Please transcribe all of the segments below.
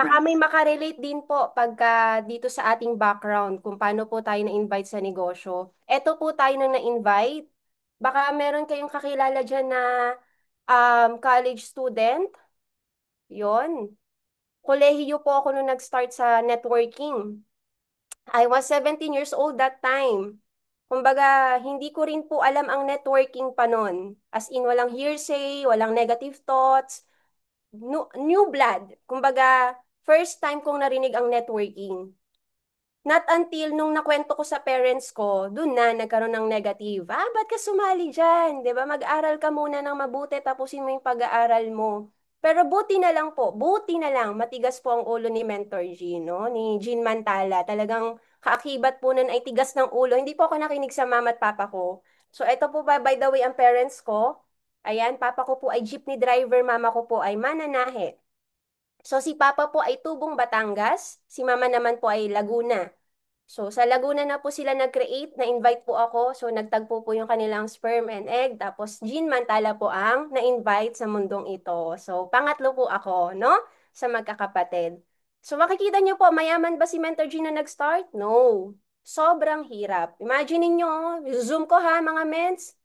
Baka may makarelate din po pagka dito sa ating background kung paano po tayo na-invite sa negosyo. Eto po tayo nang na-invite. Baka meron kayong kakilala dyan na college student. Yon. Kolehiyo po ako nung nag-start sa networking. I was 17 years old that time. Kumbaga, hindi ko rin po alam ang networking pa nun. As in, walang hearsay, walang negative thoughts, new blood. Kumbaga, first time kong narinig ang networking. Not until nung nakwento ko sa parents ko, dun na nagkaroon ng negative. Ba't ka sumali dyan? 'Di ba? Mag-aral ka muna ng mabuti, tapusin mo yung pag-aaral mo. Pero buti na lang po, buti na lang, matigas po ang ulo ni Mentor Jean, no? Ni Jean Mantala. Talagang kaakibat po nun ay tigas ng ulo. Hindi po ako nakinig sa mama at papa ko. So, ito po ba, by the way, ang parents ko. Ayan, papa ko po ay jeepney driver, mama ko po ay mananahe. So, si papa po ay tubong Batangas, si mama naman po ay Laguna. So, sa Laguna na po sila nag-create, na-invite po ako. So, nagtagpo po yung kanilang sperm and egg. Tapos, Jean Mantala po ang na-invite sa mundong ito. So, pangatlo po ako, no? Sa magkakapatid. So, makikita niyo po, mayaman ba si Mentor Jean na nag-start? No. Sobrang hirap. Imagine niyo, zoom ko ha, mga mens.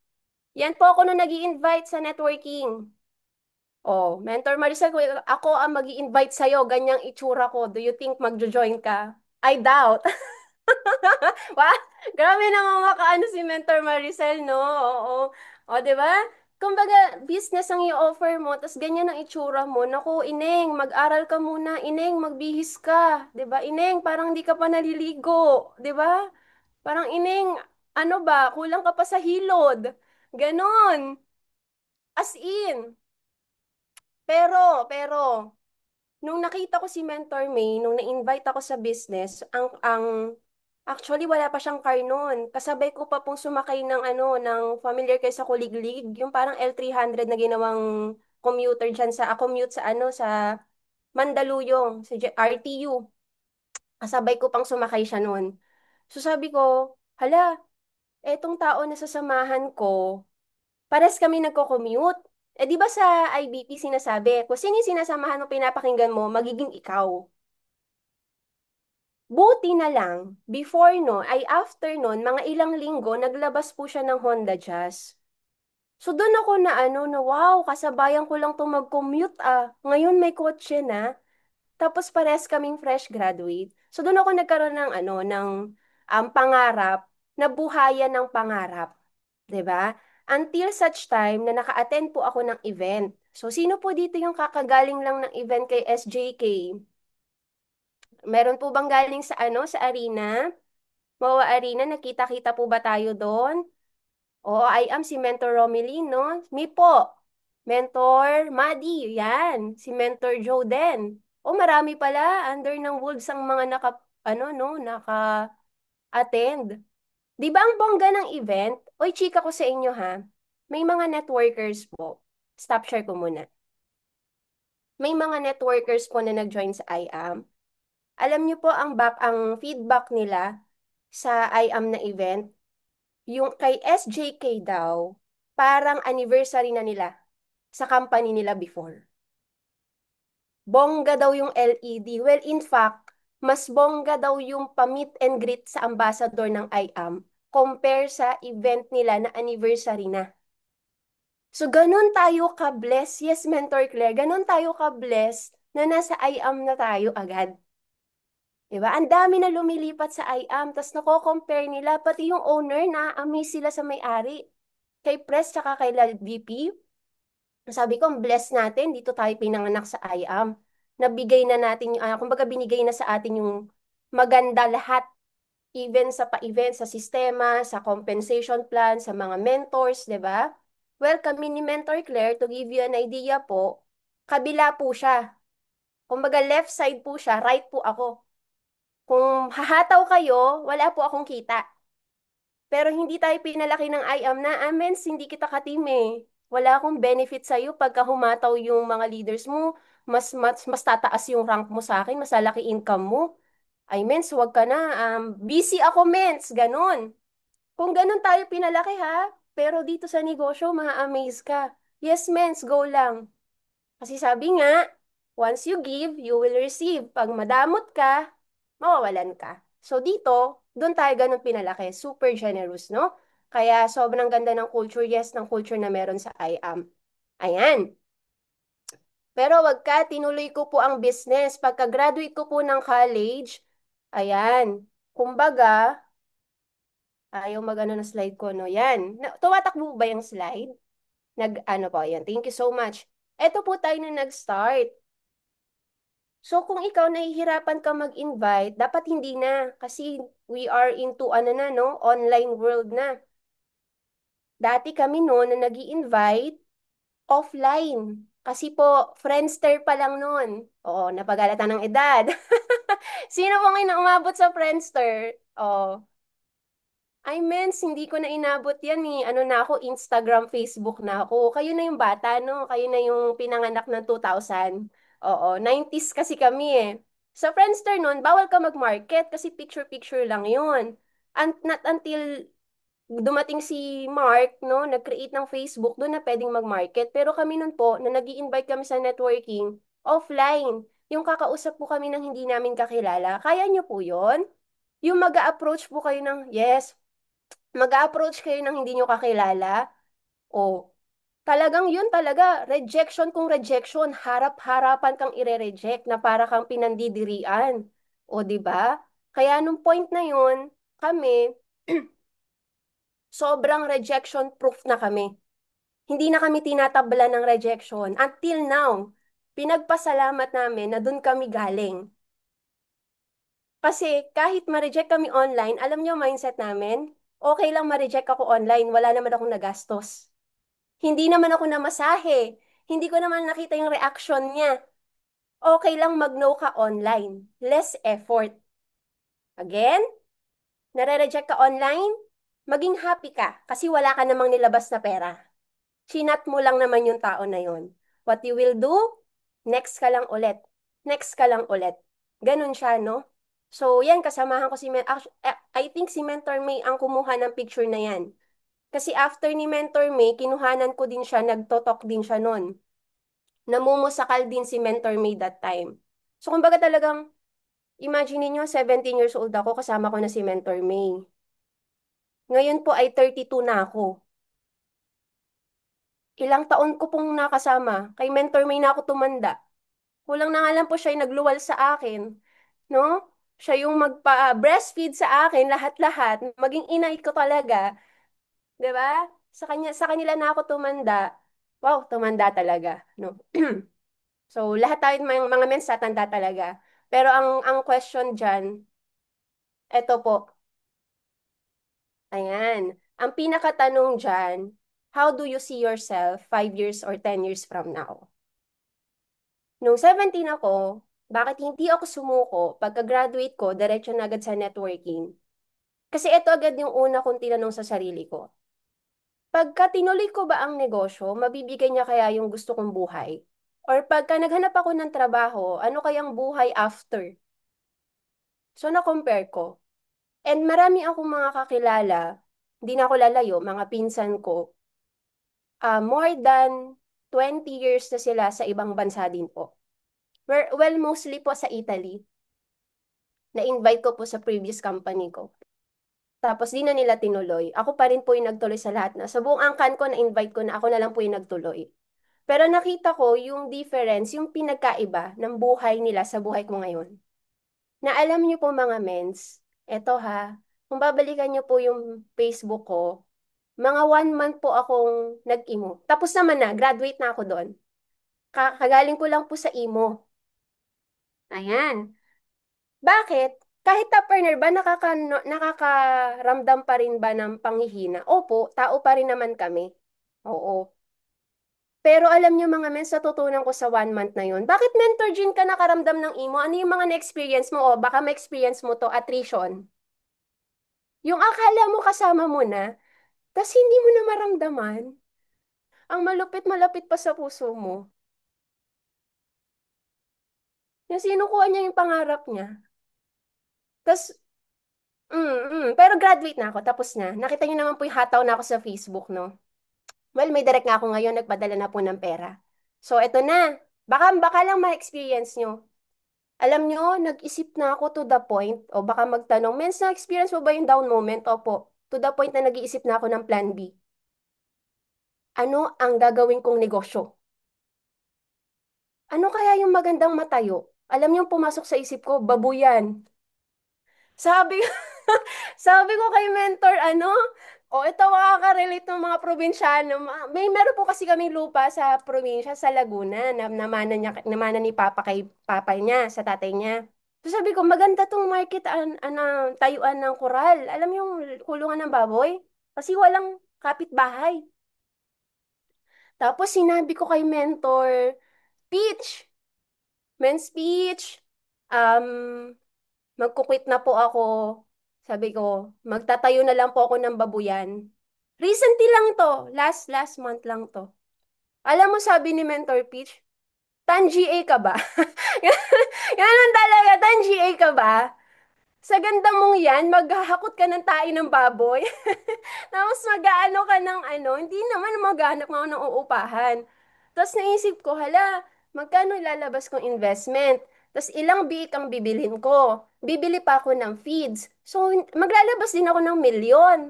Yan po ako na nag invite sa networking. Oh, Mentor Maricel, kung ako ang mag invite sa'yo, ganyang itsura ko. Do you think magjo-join ka? I doubt. Wow, grabe naman makaano si Mentor Maricel, no? Oo. O, di ba? Kumbaga, business ang i-offer mo, tapos ganyan ang itsura mo. Naku, Ineng, mag-aral ka muna. Ineng, magbihis ka. Di ba? Ineng, parang di ka pa naliligo. Di ba? Parang Ineng, ano ba, kulang ka pa sa hilod. Ganon. As in. Pero, nung nakita ko si Mentor May, nung na-invite ako sa business, actually wala pa siyang car noon. Kasabay ko pa pong sumakay ng ng familiar kayo sa Kuliglig, yung parang L300 na ginawang commuter diyan commute sa sa Mandaluyong, sa RTU. Kasabay ko pang sumakay siya noon. So sabi ko, hala, etong tao na sasamahan ko, pares kami nagko-commute. Eh di ba sa IBP sinasabi, kung sino yung sinasamahan mo, pinapakinggan mo, magiging ikaw. Buti na lang, before no, ay after nun, mga ilang linggo, naglabas po siya ng Honda Jazz. So doon ako na na wow, kasabayan ko lang itong mag-commute Ngayon may kotse na. Tapos pares kaming fresh graduate. So doon ako nagkaroon ng ng pangarap, na buhayan ng pangarap. 'Di ba? Until such time na naka-attend po ako ng event. So sino po dito yung kakagaling lang ng event kay SJK? Meron po bang galing sa sa arena? Mawa Arena, nakita-kita po ba tayo doon? Oo, I am si Mentor Romelin, no? Me po. Mentor Madi, yan. Si Mentor Joe din. O marami pala, under ng Wolves ang mga naka-attend. Di ba ang bongga ng event? Oy, chika ko sa inyo ha. May mga networkers po. Stop share ko muna. May mga networkers po na nag-join sa IAM. Alam niyo po ang feedback nila sa IAM na event, yung kay SJK daw, parang anniversary na nila sa company nila before. Bongga daw yung LED. Well, in fact, mas bongga daw yung pa-meet and greet sa ambassador ng IAM compare sa event nila na anniversary na. So, ganun tayo ka-bless. Yes, Mentor Claire, ganun tayo ka-bless na nasa IAM na tayo agad. Diba? Ang dami na lumilipat sa IAM, tapos nako-compare nila, pati yung owner, na-amaze sila sa may-ari. Kay Press tsaka kay VP, sabi ko, ang bless natin, dito tayo pinanganak sa IAM. Nabigay na natin, kumbaga binigay na sa atin yung maganda lahat, even sa pa-event, sa sistema, sa compensation plan, sa mga mentors, di ba? Well, kami ni Mentor Claire, to give you an idea po, kabila po siya. Kumbaga left side po siya, right po ako. Kung hahataw kayo, wala po akong kita. Pero hindi tayo pinalaki ng I am na, amens, hindi kita ka-team eh. Wala akong benefit sa'yo pagka humataw yung mga leaders mo, mas tataas yung rank mo sa akin, mas lalaki income mo. Ay, mens, wag ka na. Busy ako, mens. Ganon. Kung ganon tayo pinalaki ha, pero dito sa negosyo, ma-amaze ka. Yes, mens, go lang. Kasi sabi nga, Once you give, you will receive. Pag madamot ka, mawawalan ka. So dito, doon tayo ganun pinalaki. Super generous, no? Kaya sobrang ganda ng culture, yes, ng culture na meron sa IAM. Ayan. Pero wag ka, tinuloy ko po ang business. Pagka-graduate ko po ng college, ayan, kumbaga, ayaw mag-ano na slide ko, no? Yan. Tumatakbo ba yung slide? Ano po, yan. Thank you so much. Eto po tayo na nag-start. So, kung ikaw nahihirapan ka mag-invite, dapat hindi na. Kasi we are into, ano na, no? Online world na. Dati kami noon na nag invite offline. Kasi po, Friendster pa lang noon. Oo, napagalatan ng edad. Sino po ngayon na umabot sa Friendster? Oh, ay, mens, hindi ko na inabot yan eh. Ano na ako, Instagram, Facebook na ako. Kayo na yung bata, no? Kayo na yung pinanganak ng 2000. Oo, 90s kasi kami eh. Sa Friendster noon, bawal ka mag-market kasi picture-picture lang yun. Not until dumating si Mark, no, nag-create ng Facebook, doon na pwedeng mag-market. Pero kami nun po, na nag invite kami sa networking, offline. Yung kakausap po kami ng hindi namin kakilala. Kaya nyo po yun? Yung mag-a-approach po kayo ng, yes, mag-a-approach kayo ng hindi nyo kakilala. O, talagang yun talaga, rejection kung rejection, harap-harapan kang ire-reject na para kang pinandidirian. O, di ba? Kaya nung point na yun, kami, sobrang rejection proof na kami. Hindi na kami tinatabla ng rejection. Until now, pinagpasalamat namin na doon kami galing. Kasi kahit ma-reject kami online, alam niyo mindset namin, okay lang ma-reject ako online, wala naman akong nagastos. Hindi naman ako namasahe. Hindi ko naman nakita yung reaction niya. Okay lang mag-no ka online. Less effort. Again, nare-reject ka online, maging happy ka kasi wala ka namang nilabas na pera. Chinat mo lang naman yung tao na yun. What you will do, next ka lang ulit. Next ka lang ulit. Ganun siya, no? So, yan, kasamahan ko si I think si Mentor May ang kumuha ng picture na yan. Kasi after ni Mentor May, kinuhanan ko din siya, nagtotok din siya nun. Namumusakal din si Mentor May that time. So, kumbaga talagang, imagine niyo 17 years old ako, kasama ko na si Mentor May. Ngayon po ay 32 na ako. Ilang taon ko pong nakasama. Kay Mentor May na ako tumanda. Kulang na nga lang po siya yung nagluwal sa akin. No? Siya yung magpa-breastfeed sa akin, lahat-lahat. Maging inay ko talaga. 'Di ba? Sa kanila na ako tumanda. Wow, tumanda talaga. No? So, lahat tayo mga men sa tanda talaga. Pero ang question dyan, eto po. Ayan. Ang pinakatanong dyan, how do you see yourself 5 years or 10 years from now? Nung 17 ako, bakit hindi ako sumuko? Pagka-graduate ko, diretso na agad sa networking. Kasi ito agad yung una kong tinanong sa sarili ko. Pagka tinuloy ko ba ang negosyo, mabibigay niya kaya yung gusto kong buhay? Or pagka naghanap ako ng trabaho, ano kayang buhay after? So, na-compare ko. And marami akong mga kakilala, hindi na ako lalayo, mga pinsan ko, more than 20 years na sila sa ibang bansa din po. Well, mostly po sa Italy. Na-invite ko po sa previous company ko. Tapos di na nila tinuloy. Ako pa rin po yung nagtuloy sa lahat na. Sa buong angkan ko, na-invite ko na ako na lang po yung nagtuloy. Pero nakita ko yung difference, yung pinagkaiba ng buhay nila sa buhay ko ngayon. Na alam niyo po mga mens, eto ha, kung babalikan niyo po yung Facebook ko, mga 1 month po akong nag-imo. Tapos naman na, graduate na ako doon. Kagaling ko lang po sa imo. Ayan. Bakit? Kahit top earner ba, nakakaramdam pa rin ba ng panghihina? Opo, tao pa rin naman kami. Oo. Pero alam niyo mga men, sa tutunan ko sa 1 month na yun, bakit mentor Jean ka nakaramdam ng imo? Ano yung mga na-experience mo? O baka ma-experience mo to, attrition. Yung akala mo kasama mo na, tas hindi mo na maramdaman. Ang malupit-malapit pa sa puso mo. Yung sinukuha niya yung pangarap niya. Tas pero graduate na ako, tapos na. Nakita niyo naman po yung hataw na ako sa Facebook, no? Well, may direct nga ako ngayon, nagpadala na po ng pera. So, eto na. Baka lang ma-experience nyo. Alam nyo, nag-isip na ako to the point, o baka magtanong, Mens, na-experience mo ba yung down moment? Opo. To the point na nag-iisip na ako ng plan B. Ano ang gagawin kong negosyo? Ano kaya yung magandang matayo? Alam niyo, pumasok sa isip ko, babuyan. Sabi, sabi ko kay mentor, o ito makaka-relate ng mga probinsyano. Meron po kasi kaming lupa sa probinsya, sa Laguna, na namana ni Papa kay Papa niya, sa tatay niya. So sabi ko, maganda tong market, tayuan ng koral. Alam mo yung kulungan ng baboy? Kasi walang kapitbahay. Tapos sinabi ko kay mentor, Peach, men's speech, um, magkukwit na po ako. Sabi ko, magtatayo na lang po ako ng babuyan. Recently lang to, last month lang to. Alam mo, sabi ni Mentor Peach, Tan GA ka ba? Ganun talaga, Tan GA ka ba? Sa ganda mong yan, maghahakot ka ng tae ng baboy. Tapos mag-aano ka ng hindi naman maghanap ako ng uupahan. Tapos naisip ko, hala, magkano ilalabas kong investment? Tapos ilang biik ang bibilhin ko. Bibili pa ako ng feeds. So, maglalabas din ako ng milyon.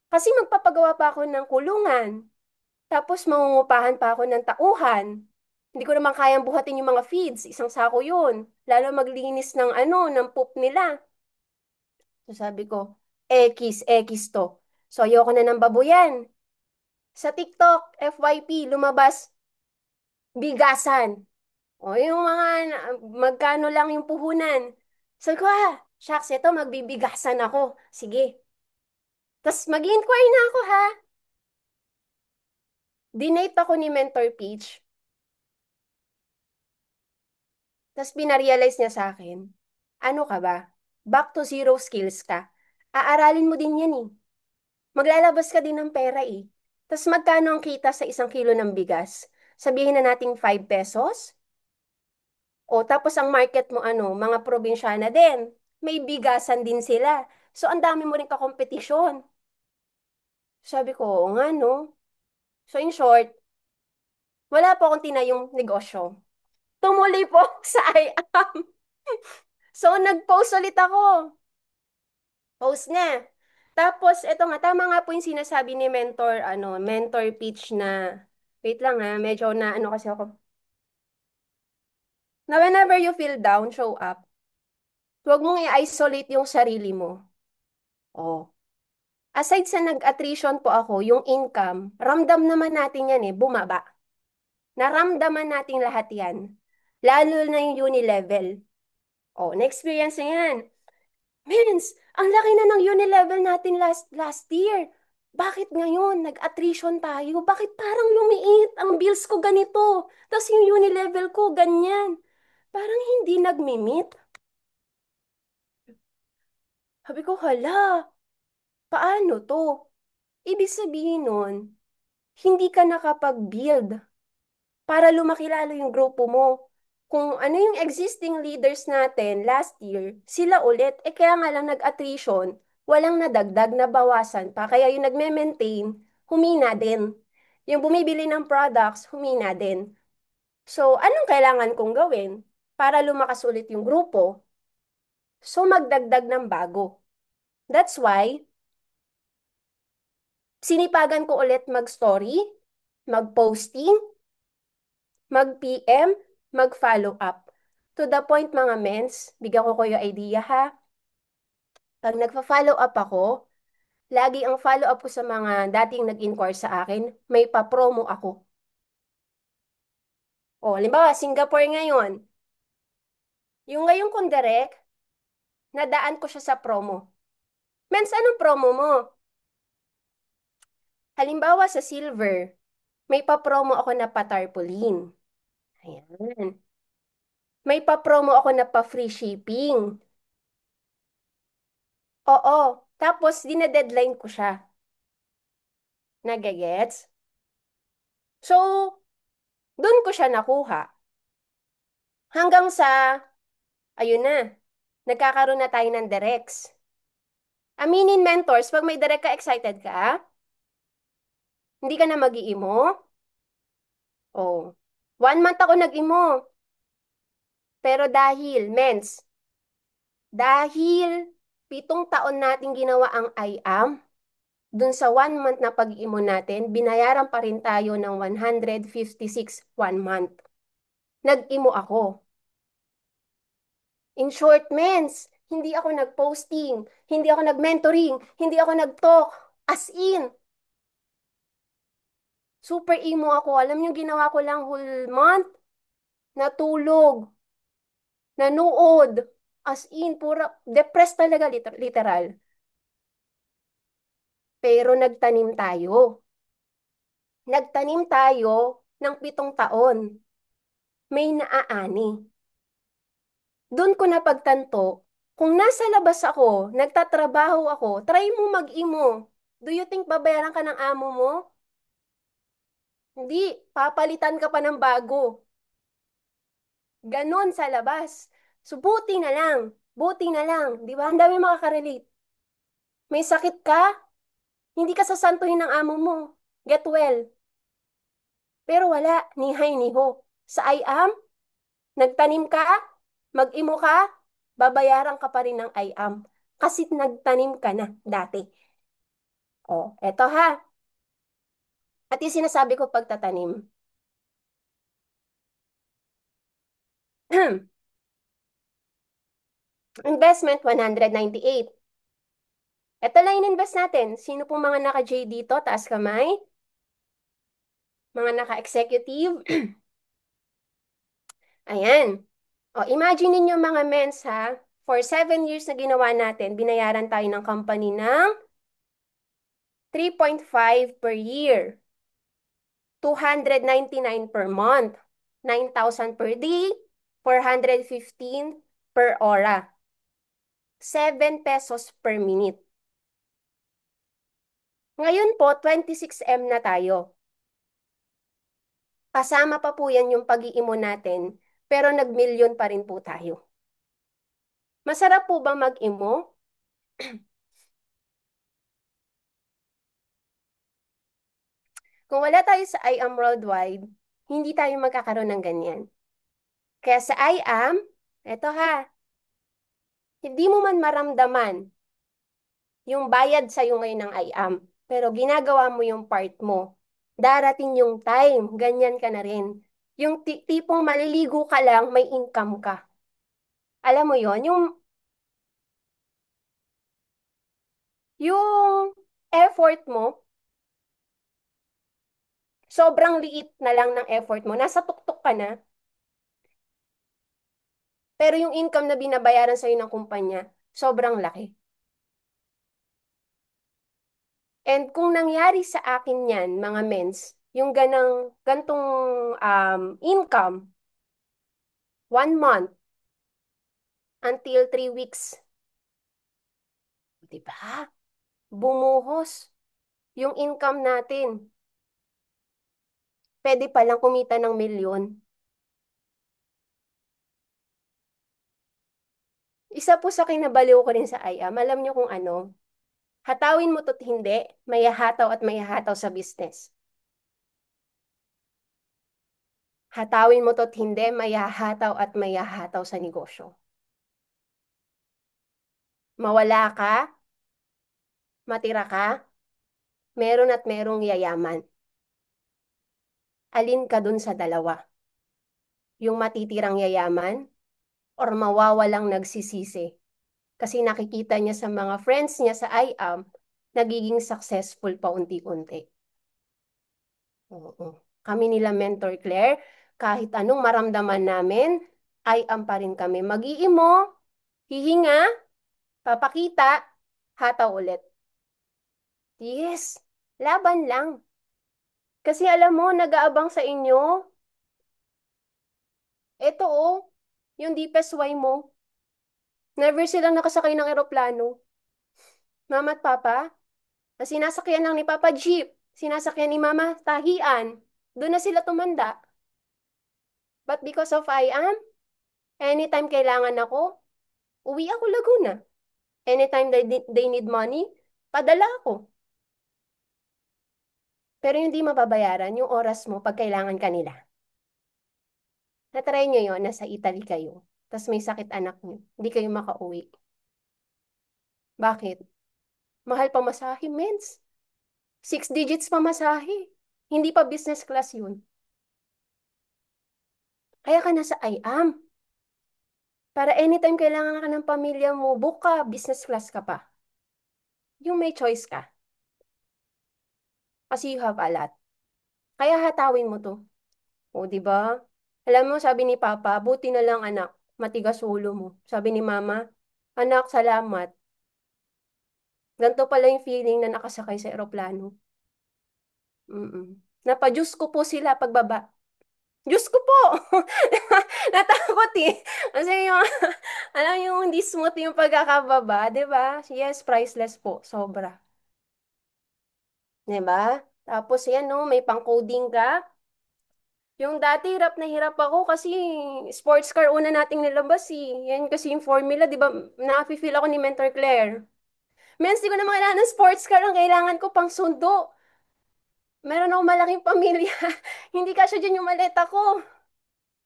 Kasi magpapagawa pa ako ng kulungan. Tapos mangungupahan pa ako ng tauhan. Hindi ko naman kayang buhatin yung mga feeds. Isang sako yun. Lalo maglinis ng ng poop nila. So sabi ko, X to. So ayoko na ng baboyan. Sa TikTok, FYP, lumabas, bigasan. O yung mga, magkano lang yung puhunan. Sabi ko, shucks, ito, magbibigasan ako. Sige. Tapos mag-inquire na ako, ha. Dinate ako ni Mentor Peach. Tapos pinarealize niya sa akin, ano ka ba? Back to zero skills ka. Aaralin mo din yan eh. Maglalabas ka din ng pera eh. Tapos magkano ang kita sa 1 kilo ng bigas? Sabihin na nating 5 pesos? O tapos ang market mo mga probinsyana din. May bigasan din sila. So ang dami mo rin kakompetisyon. Sabi ko, oo nga no. So in short, wala po akong tinayong negosyo. Tumuloy po sa IAM. So nag-post ulit ako. Post na. Tapos, eto nga, tama nga po yung sinasabi ni mentor, mentor pitch na, wait lang ha, medyo na, kasi ako, na whenever you feel down, show up. Huwag mong i-isolate yung sarili mo. Oh. Aside sa nag-attrition po ako, yung income, ramdam naman natin yan bumaba. Naramdaman natin lahat yan. Lalo na yung uni level. Oh, na-experience na yan. Mins, ang laki na ng uni level natin last year. Bakit ngayon nag-attrition tayo? Bakit parang lumiit ang bills ko ganito? Tapos yung uni level ko ganyan. Parang hindi nagmi-meet. Sabi ko, hala, paano to? Ibig sabihin nun, hindi ka nakapag-build para lumaki lalo yung grupo mo. Kung ano yung existing leaders natin last year, sila ulit. Kaya nga lang nag-attrition, walang nadagdag na bawasan pa. Kaya yung nagme-maintain, humina din. Yung bumibili ng products, humina din. So, anong kailangan kong gawin para lumakas ulit yung grupo? So, magdagdag ng bago. That's why, sinipagan ko ulit mag-story, mag-posting, mag-PM, mag-follow up. To the point mga mens, bigyan ko kayo idea ha. Pag nagpa-follow up ako, lagi ang follow up ko sa mga dating nag-inquire sa akin, may pa-promo ako. O, halimbawa, Singapore ngayon. Yung ngayon kong direct, nadaan ko siya sa promo. Mens, anong promo mo? Halimbawa sa silver, may pa-promo ako na pa-tarpaulin. Ayan. May pa-promo ako na pa-free shipping. Oo. Tapos, dina-deadline ko siya. Nagagets? So, doon ko siya nakuha. Hanggang sa, ayun na, nagkakaroon na tayo ng directs. Aminin mentors, pag may direct ka, excited ka? Hindi ka na mag-iimo? Oh. 1 month ako nag-imo. Pero dahil 7 taon natin ginawa ang IAM, dun sa 1 month na pag-iimo natin, binayaran pa rin tayo ng 156 1 month. Nag-imo ako. In short, hindi ako nag-posting, hindi ako nag-mentoring, hindi ako nag-talk. As in, super emo ako. Alam niyo, ginawa ko lang whole month, natulog, nanood. As in, pura, depressed talaga, literal. Pero nagtanim tayo. Nagtanim tayo ng 7 taon. May naaani. Doon ko napagtanto, kung nasa labas ako, nagtatrabaho ako, try mo mag-imo. Do you think babayaran ka ng amo mo? Hindi, papalitan ka pa ng bago. Ganon sa labas. So, buti na lang, di ba? Ang dami makaka-relate. May sakit ka, hindi ka sasantuhin ng amo mo. Get well. Pero wala, ni hay ni ho. Sa I am, nagtanim ka, mag-imo ka, babayaran ka pa rin ng I am. Kasi nagtanim ka na dati. O, eto ha. At yung sinasabi ko pagtatanim. Investment, 198. Ito lang in-invest natin. Sino pong mga naka-J dito? Taas kamay. Mga naka-executive. Ayan. O, imagine ninyo mga mens ha. For 7 years na ginawa natin, binayaran tayo ng company ng 3.5 per year. 299 per month. 9,000 per day. 415 per ora. 7 pesos per minute. Ngayon po, 26M na tayo. Kasama pa po yan yung pag-iimo natin, pero nag-million pa rin po tayo. Masarap po ba mag-imo? Kung wala tayo sa I Am Worldwide, hindi tayo magkakaroon ng ganyan. Kaya sa I Am, eto ha, hindi mo man maramdaman yung bayad sa'yo ngayon ng I Am, pero ginagawa mo yung part mo. Darating yung time, ganyan ka na rin. Yung tipong maliligo ka lang, may income ka. Alam mo yon, yung effort mo, sobrang liit na lang ng effort mo. Nasa tuktok ka na, pero yung income na binabayaran sa'yo ng kumpanya, sobrang laki. And kung nangyari sa akin yan, mga mens, yung gantong income, 1 month until 3 weeks, di ba? Bumuhos yung income natin. Pwede palang kumita ng milyon. Isa po sa kinabaliw ko rin sa IAM, alam niyo kung ano? Hatawin mo to't hindi, may hataw at may hataw sa business. Hatawin mo to't hindi, may hataw at may hataw sa negosyo. Mawala ka, matira ka, meron at merong yayaman. Alin ka dun sa dalawa? Yung matitirang yayaman or mawawalang nagsisisi? Kasi nakikita niya sa mga friends niya sa IAM, nagiging successful pa unti-unti. Oo. Kami nila Mentor Claire, kahit anong maramdaman namin, IAM pa rin kami. Mag-iimo, hihinga, papakita, hataw ulit. Yes, laban lang. Kasi alam mo, nag-aabang sa inyo, ito oh, yung deepest why mo. Never silang nakasakay ng eroplano. Mama at Papa, na sinasakyan lang ni Papa Jeep, sinasakyan ni Mama Tahian. Doon na sila tumanda. But because of I am, anytime kailangan ako, uwi ako Laguna. Anytime they need money, padala ako. Pero hindi mababayaran yung oras mo pag kailangan kanila. Natry nyo yun, nasa Italy kayo. Tapos may sakit anak nyo. Hindi kayo makauwi. Bakit? Mahal pa masahe, mens. 6 digits pa masahe. Hindi pa business class yun. Kaya ka nasa IAM. Para anytime kailangan ka ng pamilya mo, book ka, business class ka pa. Yung may choice ka. Kasi you have a lot. Kaya hatawin mo to. O, di ba? Alam mo, sabi ni Papa, buti na lang anak, matigas ulo mo. Sabi ni Mama, anak, salamat. Ganito pala yung feeling na nakasakay sa eroplano. Mm-mm. Napadyos ko po sila pagbaba. Diyos ko po! Natakot eh. Kasi yung, alam yung hindi smooth yung pagkakababa, di ba? Yes, priceless po. Sobra. Di ba? Tapos yan no, may pang-coding ka. Yung dati, hirap na hirap ako kasi sports car una nating nilabas eh. Yan kasi yung formula, di ba? Na-feel ako ni Mentor Claire. Mens, di ko na kailangan ng sports car. Ang kailangan ko pang sundo. Meron akong malaking pamilya. Hindi kasya dyan yung maleta ko.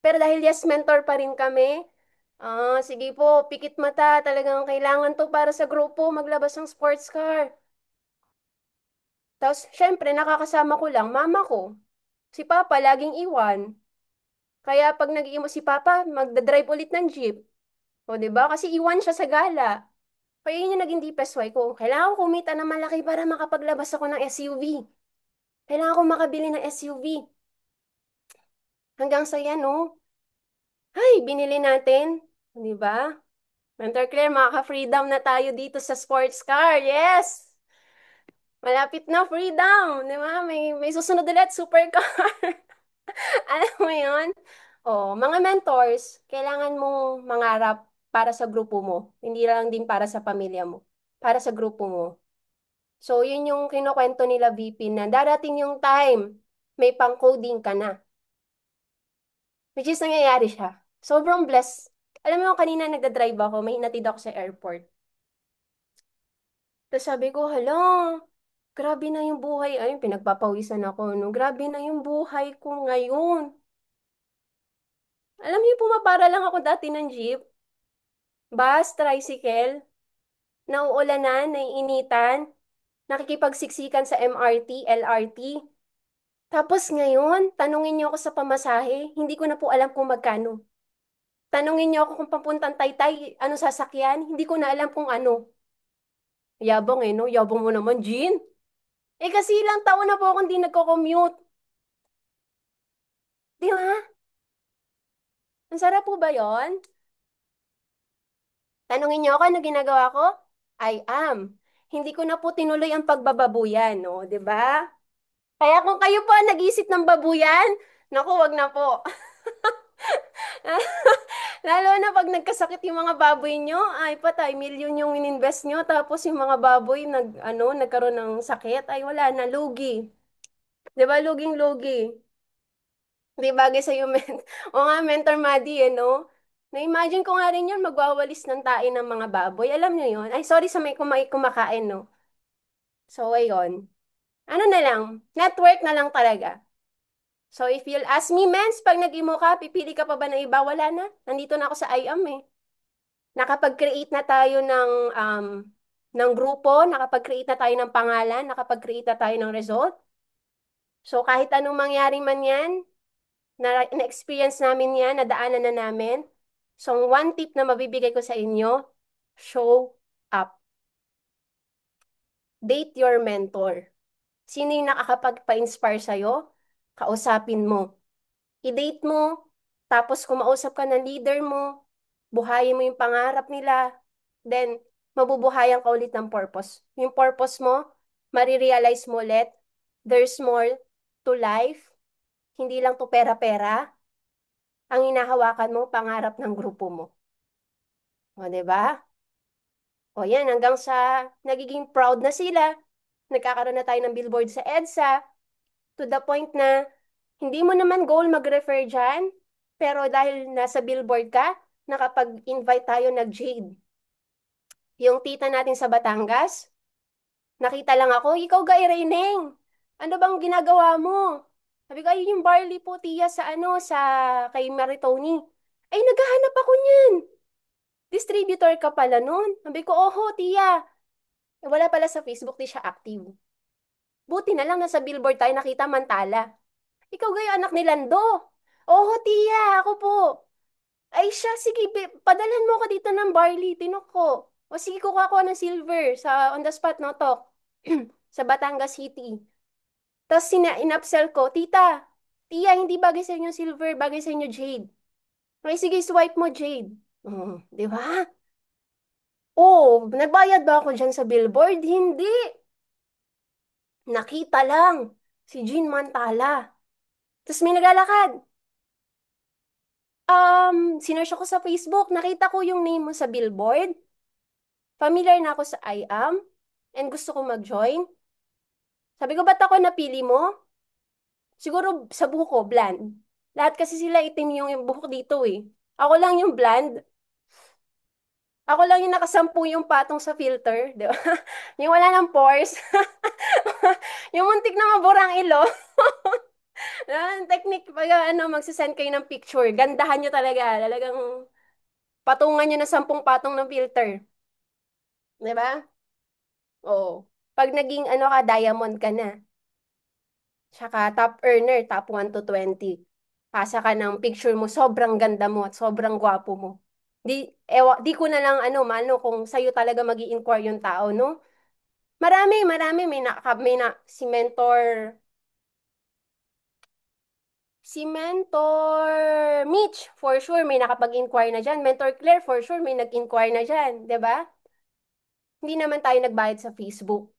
Pero dahil yes, mentor pa rin kami. Sige po, pikit mata. Talagang kailangan to para sa grupo maglabas ng sports car. Tapos, syempre, nakakasama ko lang mama ko. Si Papa, laging iwan. Kaya pag nag-iimo si Papa, magdadrive ulit ng jeep. O, di ba? Kasi iwan siya sa gala. Kaya yun yung naging deepest why ko. Kailangan ko kumita ng malaki para makapaglabas ako ng SUV. Kailangan ko makabili ng SUV. Hanggang sa yan, no? Ay, binili natin. Di ba? Mentor Claire, makaka-freedom na tayo dito sa sports car. Yes! Malapit na freedom. Di ba? May susunod ulit, supercar. Alam mo yun? Oh, mga mentors, kailangan mong mangarap para sa grupo mo. Hindi lang din para sa pamilya mo. Para sa grupo mo. So, yun yung kinukwento nila VP na darating yung time, may pang-coding ka na. Which is nangyayari siya. Sobrang blessed. Alam mo, kanina nagda-drive ako, may hinatid ako sa airport. Tapos sabi ko, hala, grabe na yung buhay. Ayun, pinagpapawisan ako, no? Grabe na yung buhay ko ngayon. Alam niyo, pumapara lang ako dati ng jeep, bus, tricycle, nauulanan, naiinitan, nakikipagsiksikan sa MRT, LRT. Tapos ngayon, tanungin niyo ako sa pamasahe, hindi ko na po alam kung magkano. Tanungin niyo ako kung papuntang Taytay, ano sasakyan, hindi ko na alam kung ano. Yabang eh, no? Yabang mo naman, Jean. Eh kasi ilang taon na po akong hindi nagko-commute. Di ba? Ang sarap po ba yon? Tanungin niyo ako ano ginagawa ko? I am. Hindi ko na po tinuloy ang pagbababuyan, no? 'Di ba? Kaya kung kayo po ang nag-isip ng babuyan, naku, wag na po. Lalo na pag nagkasakit yung mga baboy nyo, ay patay, milyon yung ininvest nyo, tapos yung mga baboy nagkaroon ng sakit, ay wala na, lugi. 'Di ba, luging-lugi. Di bagay sa'yo, o nga, Mentor Madi, no? Na-imagine ko nga rin yun, magwawalis ng tae ng mga baboy. Alam nyo yun? Ay, sorry sa may kumakain, no? So, ayun. Ano na lang, network na lang talaga. So, if you'll ask me, mens, pag nag-imo ka, pipili ka pa ba ng iba? Wala na. Nandito na ako sa IAM, eh. Nakapag-create na tayo ng grupo, nakapag-create na tayo ng pangalan, nakapag-create na tayo ng result. So, kahit anong mangyari man yan, na-experience namin yan, nadaanan na namin. So, one tip na mabibigay ko sa inyo, show up. Date your mentor. Sino yung nakakapagpa-inspire sa'yo? Kausapin mo. I-date mo, tapos kumausap ka ng leader mo, buhayin mo yung pangarap nila, then, mabubuhayan ka ulit ng purpose. Yung purpose mo, marirealize mo ulit, there's more to life, hindi lang to pera-pera, ang hinahawakan mo, pangarap ng grupo mo. O, di ba? O, yan, hanggang sa nagiging proud na sila, nagkakaroon na tayo ng billboard sa EDSA, to the point na hindi mo naman goal mag-refer dyan, pero dahil nasa billboard ka, nakapag-invite tayo nag-Jade. Yung tita natin sa Batangas, nakita lang ako, ikaw ga Reneng, ano bang ginagawa mo? Sabi ko, ayun yung barley po, tiya, sa ano, sa kay Maritoni. Ay, naghahanap ako niyan. Distributor ka pala nun. Sabi ko, oho, tiya. Eh, wala pala sa Facebook, di siya active. Buti na lang nasa billboard tayo nakita Mantala. Ikaw gayo anak ni Lando. Oho, tiya, ako po. Ay siya, sige, padalhan mo ko dito ng barley, tinok ko. O sige, kukuha ko ng silver sa on the spot, no, tok. Sa Batangas City. Tapos in-upsell ko, tita, tiya, hindi bagay sa inyo silver, bagay sa inyo jade. Okay, sige, swipe mo jade. Di ba? Oh, nagbayad ba ako dyan sa billboard? Hindi. Nakita lang. Si Jean Mantala. Tapos may naglalakad. Sinearch ako sa Facebook. Nakita ko yung name mo sa billboard. Familiar na ako sa I am. And gusto ko mag-join. Sabi ko, ba't ako napili mo? Siguro sa buhok ko, blonde. Lahat kasi sila itim yung buhok dito eh. Ako lang yung blonde. Ako lang yung nakasampu yung patong sa filter. Di ba? Yung wala ng pores. Yung muntik na maburang ilo. Technique, pag magsisend kayo ng picture, gandahan nyo talaga. Talagang patungan nyo na 10 patong ng filter. Di ba? Oo. Pag naging ka, diamond ka na. Tsaka top earner, top 1 to 20. Pasa ka ng picture mo, sobrang ganda mo at sobrang gwapo mo. Di ko na lang kung sa'yo talaga magi-inquire yung tao, no? Marami, si Mentor Mitch, for sure, may nakapag-inquire na dyan. Mentor Claire, for sure, may nag-inquire na dyan. 'Di ba? Hindi naman tayo nagbayad sa Facebook.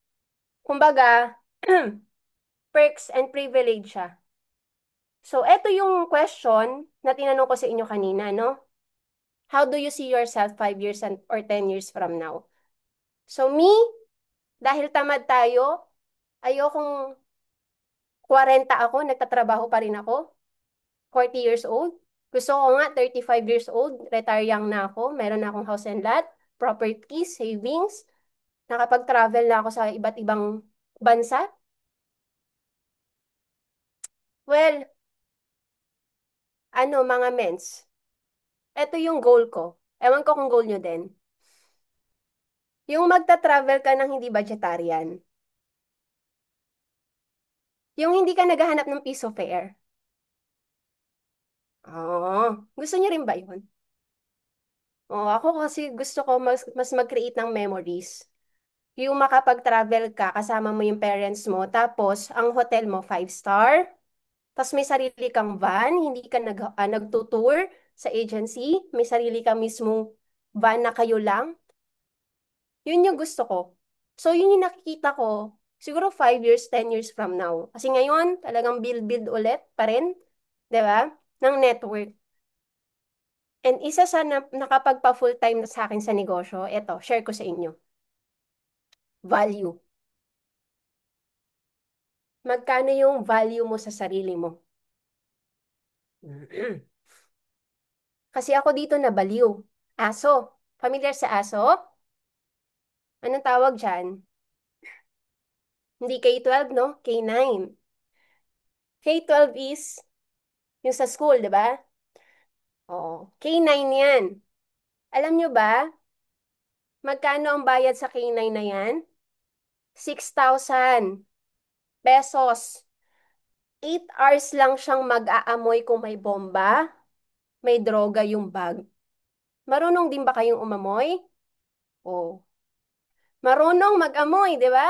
Kumbaga, perks and privilege siya. So, eto yung question na tinanong ko sa inyo kanina, no? How do you see yourself 5 years or 10 years from now? So, me, dahil tamad tayo, ayokong 40 ako, nagtatrabaho pa rin ako, 40 years old. Gusto ko nga, 35 years old, retire young na ako, meron na akong house and lot, properties, savings, nakapag-travel na ako sa iba't ibang bansa. Well, mga mens, ito yung goal ko. Ewan ko kung goal nyo din. Yung magta-travel ka ng hindi vegetarian. Yung hindi ka naghahanap ng piece of fare. Oh, gusto niyo rin ba yun? Oh, ako kasi gusto ko mas mag-create ng memories. Yung makapag-travel ka, kasama mo yung parents mo, tapos ang hotel mo 5 star, tapos may sarili kang van, hindi ka nagtutour sa agency, may sarili ka mismong van na kayo lang. Yun yung gusto ko. So, yun yung nakikita ko, siguro 5 years, 10 years from now. Kasi ngayon, talagang build ulit pa rin, di ba? Ng network. And isa sa nakapagpa full time na sa akin sa negosyo, eto, share ko sa inyo. Value. Magkano yung value mo sa sarili mo? Kasi ako dito nabaliw. Aso. Familiar sa aso? Anong tawag dyan? Hindi K-12, no? K-9. K-12 is yung sa school, di ba? Oo. K-9 yan. Alam nyo ba, magkano ang bayad sa K-9 na yan? 6,000 pesos. 8 hours lang siyang mag-aamoy kung may bomba, may droga yung bag. Marunong din ba kayong umamoy? Oo. Marunong mag-amoy, di ba?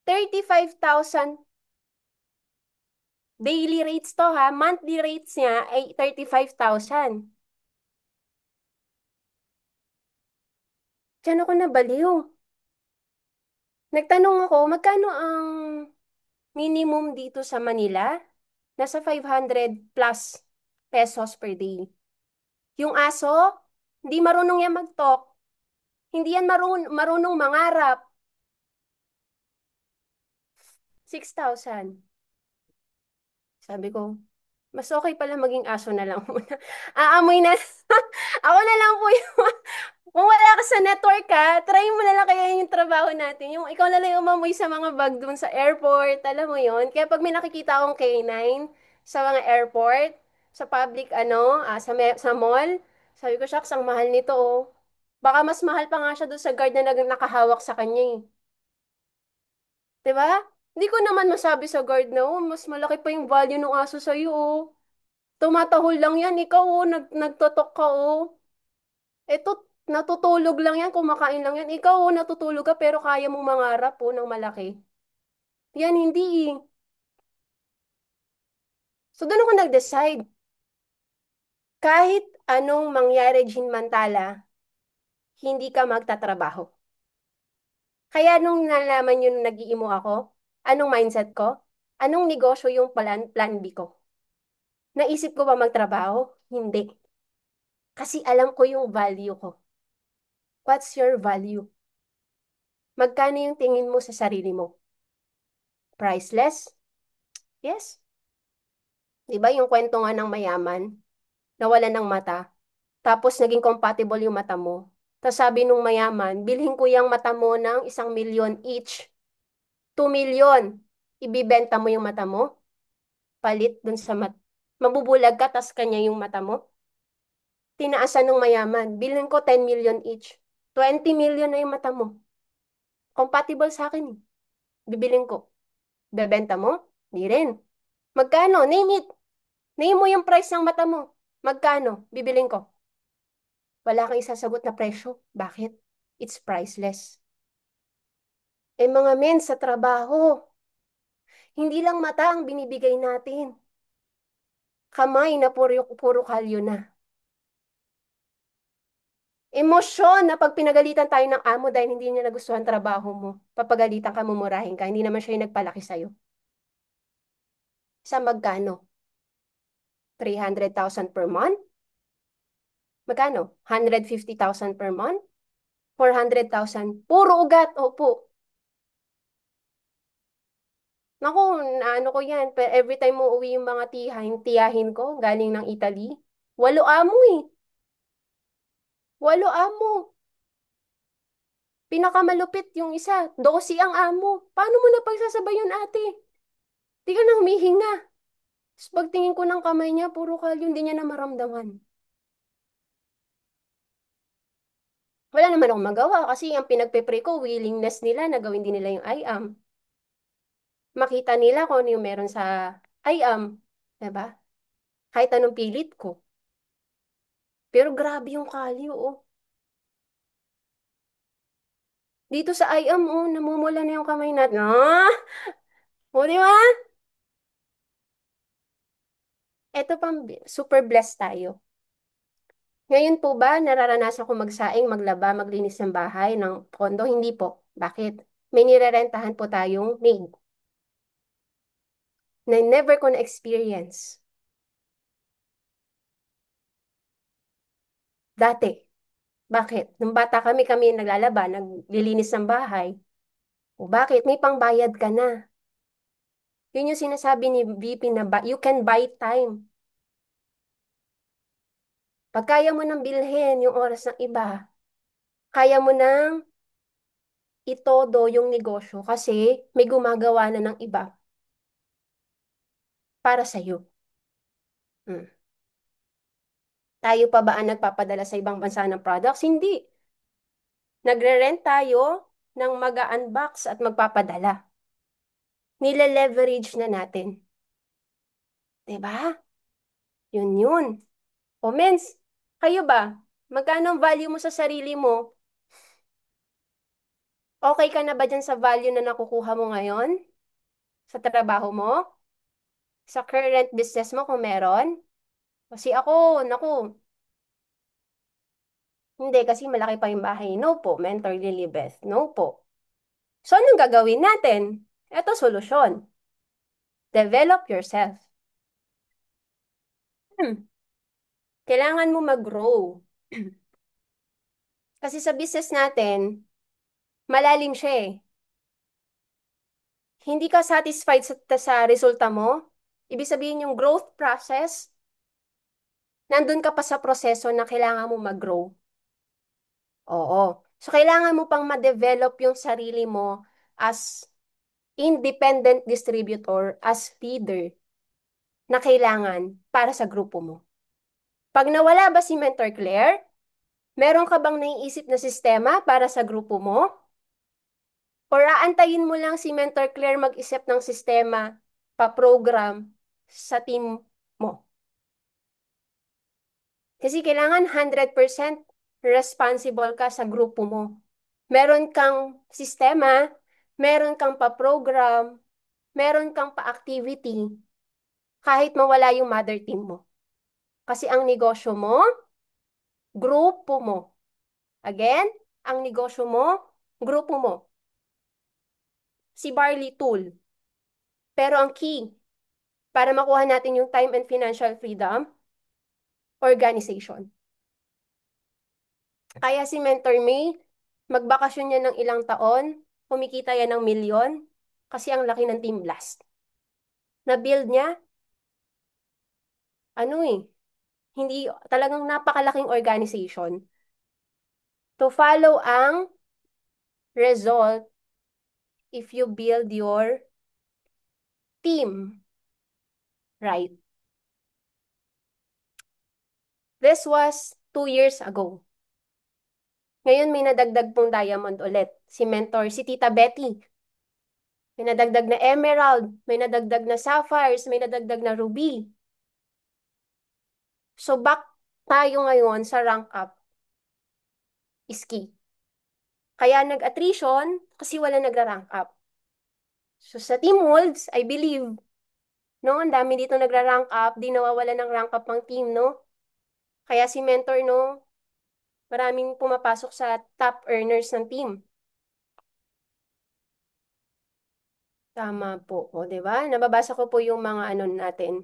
35,000 daily rates to ha. Monthly rates niya ay 35,000. Diyan ako nabaliw. Nagtanong ako, magkano ang minimum dito sa Manila? Nasa 500 plus pesos per day. Yung aso, hindi marunong yan mag-talk. Hindi yan marunong mangarap. 6,000. Sabi ko, mas okay pala maging aso na lang muna. Aamoy na. Ako na lang po yung Kung wala ka sa network ka, try mo na lang kaya yung trabaho natin. Yung ikaw na lang yung umamoy sa mga bag dun sa airport. Alam mo yon. Kaya pag may nakikita akong K9 sa mga airport, sa public, sa mall, sabi ko, shucks, ang mahal nito, oh. Baka mas mahal pa nga siya doon sa guard na nakahawak sa kanya, eh. 'Di ba? Hindi ko naman masabi sa guard na, oh, mas malaki pa yung value ng aso sa'yo, oh. Tumatahol lang yan, ikaw, oh, nagtotok ka, oh. Eto, natutulog lang yan, kumakain lang yan. Ikaw, oh, natutulog ka pero kaya mong mangarap po ng malaki. Yan, hindi eh. So, doon ako nag-decide. Kahit anong mangyari, Jean Mantala, hindi ka magtatrabaho. Kaya nung nalaman yun, nag-iimo ako, anong mindset ko? Anong negosyo yung plan B ko? Naisip ko ba magtrabaho? Hindi. Kasi alam ko yung value ko. What's your value? Magkano yung tingin mo sa sarili mo? Priceless? Yes. Di ba yung kwento nga ng mayaman, nawalan ng mata, tapos naging compatible yung mata mo. Tapos sabi nung mayaman, bilhin ko yung mata mo ng 1,000,000 each. 2,000,000. Ibibenta mo yung mata mo, palit dun sa mabubulag ka, tas kanya yung mata mo. Tinaasan ng mayaman, bilhin ko 10,000,000 each. 20,000,000 na yung mata mo. Compatible sa akin, eh. Bibilin ko. Bebenta mo? Di rin. Magkano? Name it. Name mo yung price ng mata mo. Magkano? Bibilin ko. Wala kang isasagot na presyo. Bakit? It's priceless. Eh mga men sa trabaho, hindi lang mata ang binibigay natin. Kamay na puro kalyo na. Emosyon na pag pinagalitan tayo ng amo dahil hindi niya nagustuhan trabaho mo, papagalitan ka, mumurahin ka, hindi naman siya yung nagpalaki sa'yo. Sa magkano? 300,000 per month? Magkano? 150,000 per month? 400,000? Puro ugat, opo. Naku, ano ko yan. Every time mo uwi yung mga tiyahin ko, galing ng Italy, 8 amo eh. 8 amo. Pinakamalupit yung isa. 12 ang amo. Paano mo na pagsasabay yun, ate? Di ka na humihinga. Tapos pagtingin ko ng kamay niya, puro kalyo, hindi niya na maramdaman. Wala naman akong magawa kasi ang pinagpe-pray ko, willingness nila na gawin din nila yung I am. Makita nila kung ano yung meron sa I am. Diba? Kahit anong pilit ko. Pero grabe yung kalyo, oh. Dito sa I am, oh, namumula na yung kamay natin. Ah! O, di ba? Ito pang super blessed tayo. Ngayon po ba, nararanasan ko magsaing, maglaba, maglinis ng bahay, ng kondo? Hindi po. Bakit? May nirerentahan po tayong maid na never ko na-experience. Dati. Bakit? Nung bata kami naglalaba, naglilinis ng bahay. O bakit? May pangbayad ka na. Yun yung sinasabi ni VP na you can buy time. Pag kaya mo nang bilhin yung oras ng iba, kaya mo nang itodo yung negosyo kasi may gumagawa na ng iba para sa'yo. Hmm. Tayo pa ba ang nagpapadala sa ibang bansa ng products? Hindi. Nagre-rent tayo ng mag-unbox at magpapadala. Nile-leverage na natin. 'Di ba? Yun. O mens, kayo ba? Magkano ang value mo sa sarili mo? Okay ka na ba dyan sa value na nakukuha mo ngayon? Sa trabaho mo? Sa current business mo kung meron? Kasi ako, naku, hindi kasi malaki pa yung bahay. No po, Mentor Lilibeth. No po. So, anong gagawin natin? Ito solusyon. Develop yourself. Hmm. Kailangan mo mag-grow. Kasi sa business natin, malalim siya eh. Hindi ka satisfied sa resulta mo, ibig sabihin yung growth process, nandun ka pa sa proseso na kailangan mo mag-grow. Oo. So, kailangan mo pang ma-develop yung sarili mo as independent distributor, as leader na kailangan para sa grupo mo. Pag nawala ba si Mentor Claire, meron ka bang naiisip na sistema para sa grupo mo? Or aantayin mo lang si Mentor Claire mag-isip ng sistema, pa-program sa team mo? Kasi kailangan 100% responsible ka sa grupo mo. Meron kang sistema, meron kang pa-program, meron kang pa-activity, kahit mawala yung mother team mo. Kasi ang negosyo mo, grupo mo. Again, ang negosyo mo, grupo mo. Si Barley tool. Pero ang key, para makuha natin yung time and financial freedom, organization. Kaya si Mentor May, magbakasyon niya ng ilang taon, kumikita yan ng milyon, kasi ang laki ng Team Blast. Na-build niya, ano hindi, talagang napakalaking organization to follow ang result if you build your team right. This was 2 years ago. Ngayon may nadagdag pong diamond ulit. Si Mentor, si Tita Betty. May nadagdag na emerald, may nadagdag na sapphires, may nadagdag na ruby. So back tayo ngayon sa rank up is key. Kaya nag-attrition kasi wala nagra-rank up. So sa Team Wolves, I believe, no, ang dami dito nagra-rank up, di nawawala ng rank up ng team, no? Kaya si Mentor, no, maraming pumapasok sa top earners ng team. Tama po, o, di ba? Nababasa ko po yung mga ano natin.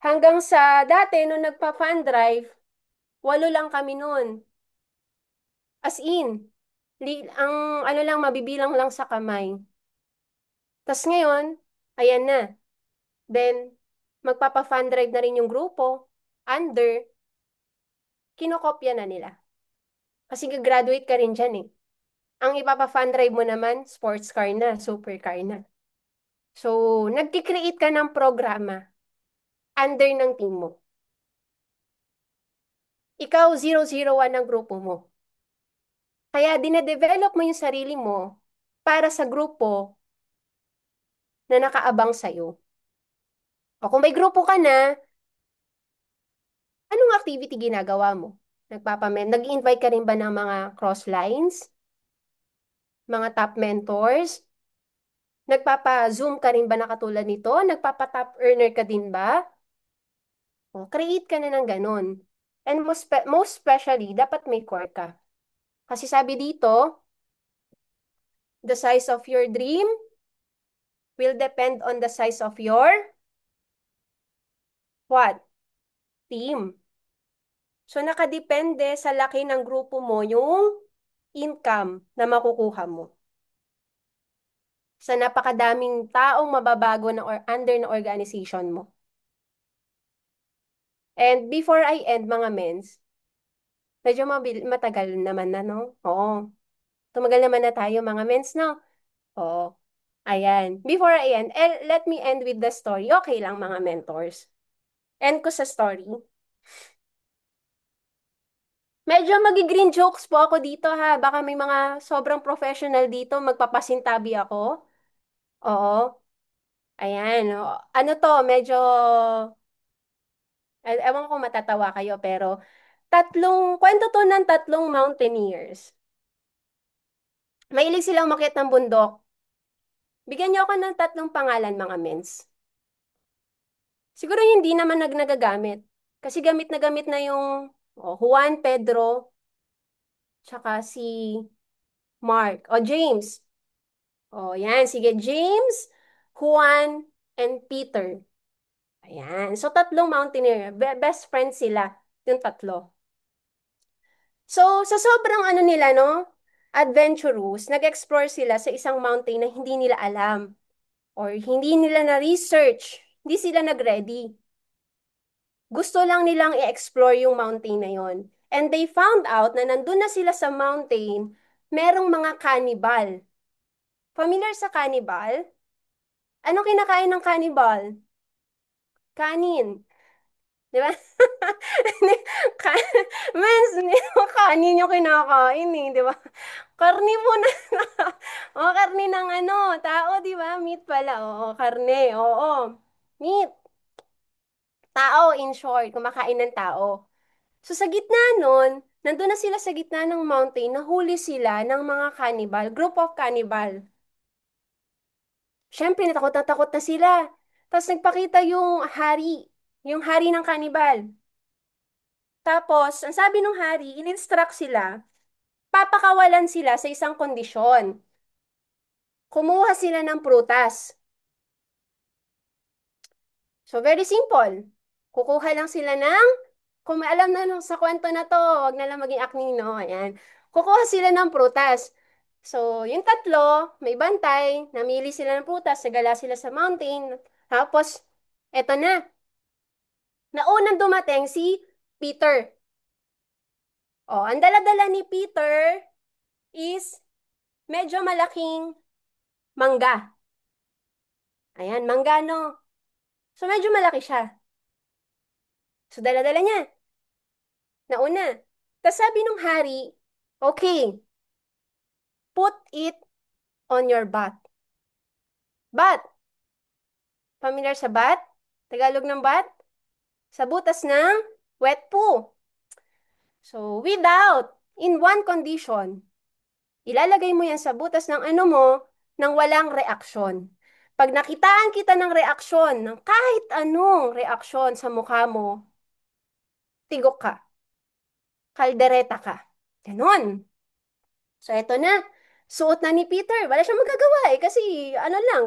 Hanggang sa dati, nung nagpa-fund drive, 8 lang kami noon. As in, ang ano lang, mabibilang lang sa kamay. Tapos ngayon, ayan na. Then, magpapa-fund drive na rin yung grupo. Under, kinokopya na nila. Kasi gagraduate ka rin dyan eh. Ang ipapa-fund drive mo naman, sports car na, supercar na. So, nagki-create ka ng programa under ng team mo. Ikaw, 001 ng grupo mo. Kaya dinedevelop mo yung sarili mo para sa grupo na nakaabang sa'yo. O kung may grupo ka na, anong activity ginagawa mo? Nag-invite ka rin ba ng mga cross lines? Mga top mentors? Nagpapa-Zoom ka rin ba na katulad nito? Nagpapa-top earner ka din ba? O, create ka na ng ganun. And most especially, dapat may core ka. Kasi sabi dito, the size of your dream will depend on the size of your what? Team. So, nakadepende sa laki ng grupo mo yung income na makukuha mo. Sa napakadaming taong mababago na or under na organization mo. And before I end, mga mens, medyo matagal naman na, no? Oo. Tumagal naman na tayo, mga mens, no? Oo. Ayan. Before I end, let me end with the story. Okay lang, mga mentors. End ko sa story. Medyo magi-green jokes po ako dito ha. Baka may mga sobrang professional dito, magpapasintabi ako. Oo. Ayan. Ano to, medyo, ewan ko kung matatawa kayo, pero kwento to ng tatlong mountaineers. Mahilig silang umakyat ng bundok. Bigyan niyo ako ng tatlong pangalan, mga mens. Siguro hindi naman nagagamit. Kasi gamit na yung Juan, Pedro, tsaka si Mark. O, James. O, yan. Sige, James, Juan, and Peter. Ayan. So, tatlong mountaineer. Best friends sila. Yung tatlo. So, sa sobrang ano nila, no? Adventurous, nag-explore sila sa isang mountain na hindi nila alam or hindi nila na-research. Hindi sila nag-ready. Gusto lang nilang i-explore yung mountain na yon. And they found out na nandun na sila sa mountain, merong mga cannibal. Familiar sa cannibal? Ano kinakain ng cannibal? Kanin. Di ba? Ka- Mens, di ba kanin yung kinakain eh, di ba? Karni po na. O, karni ng ano, tao, di ba? Meat pala. Oo, karne. Oo. Meat. Tao, in short, kumakain ng tao. So, sa gitna nun, nandun na sila sa gitna ng mountain, nahuli sila ng mga cannibal, group of cannibal. Siyempre, natakot na sila. Tapos nagpakita yung hari ng cannibal. Tapos, ang sabi ng hari, in-instruct sila, papakawalan sila sa isang kondisyon. Kumuha sila ng prutas. So, very simple. Kukuha lang sila ng, kung may alam na sa kwento na to, wag na lang maging acne, no? Ayan. Kukuha sila ng prutas. So, yung tatlo, may bantay, namili sila ng prutas, nagala sila sa mountain. Tapos, eto na. Naunang dumating si Peter. O, ang dala-dala ni Peter is medyo malaking mangga. Ayan, mangga, no? So, medyo malaki siya. So, dala-dala niya. Nauna. Tapos sabi nung hari, okay, put it on your butt. Butt. Familiar sa butt? Tagalog ng butt? Sa butas ng wet poo. So, in one condition, ilalagay mo yan sa butas ng ano mo nang walang reaksyon. Pag nakitaan kita ng reaksyon, ng kahit anong reaksyon sa mukha mo, tigok ka, kaldereta ka. Ganon. So, eto na. Suot na ni Peter. Wala siyang magagawa eh. Kasi, ano lang,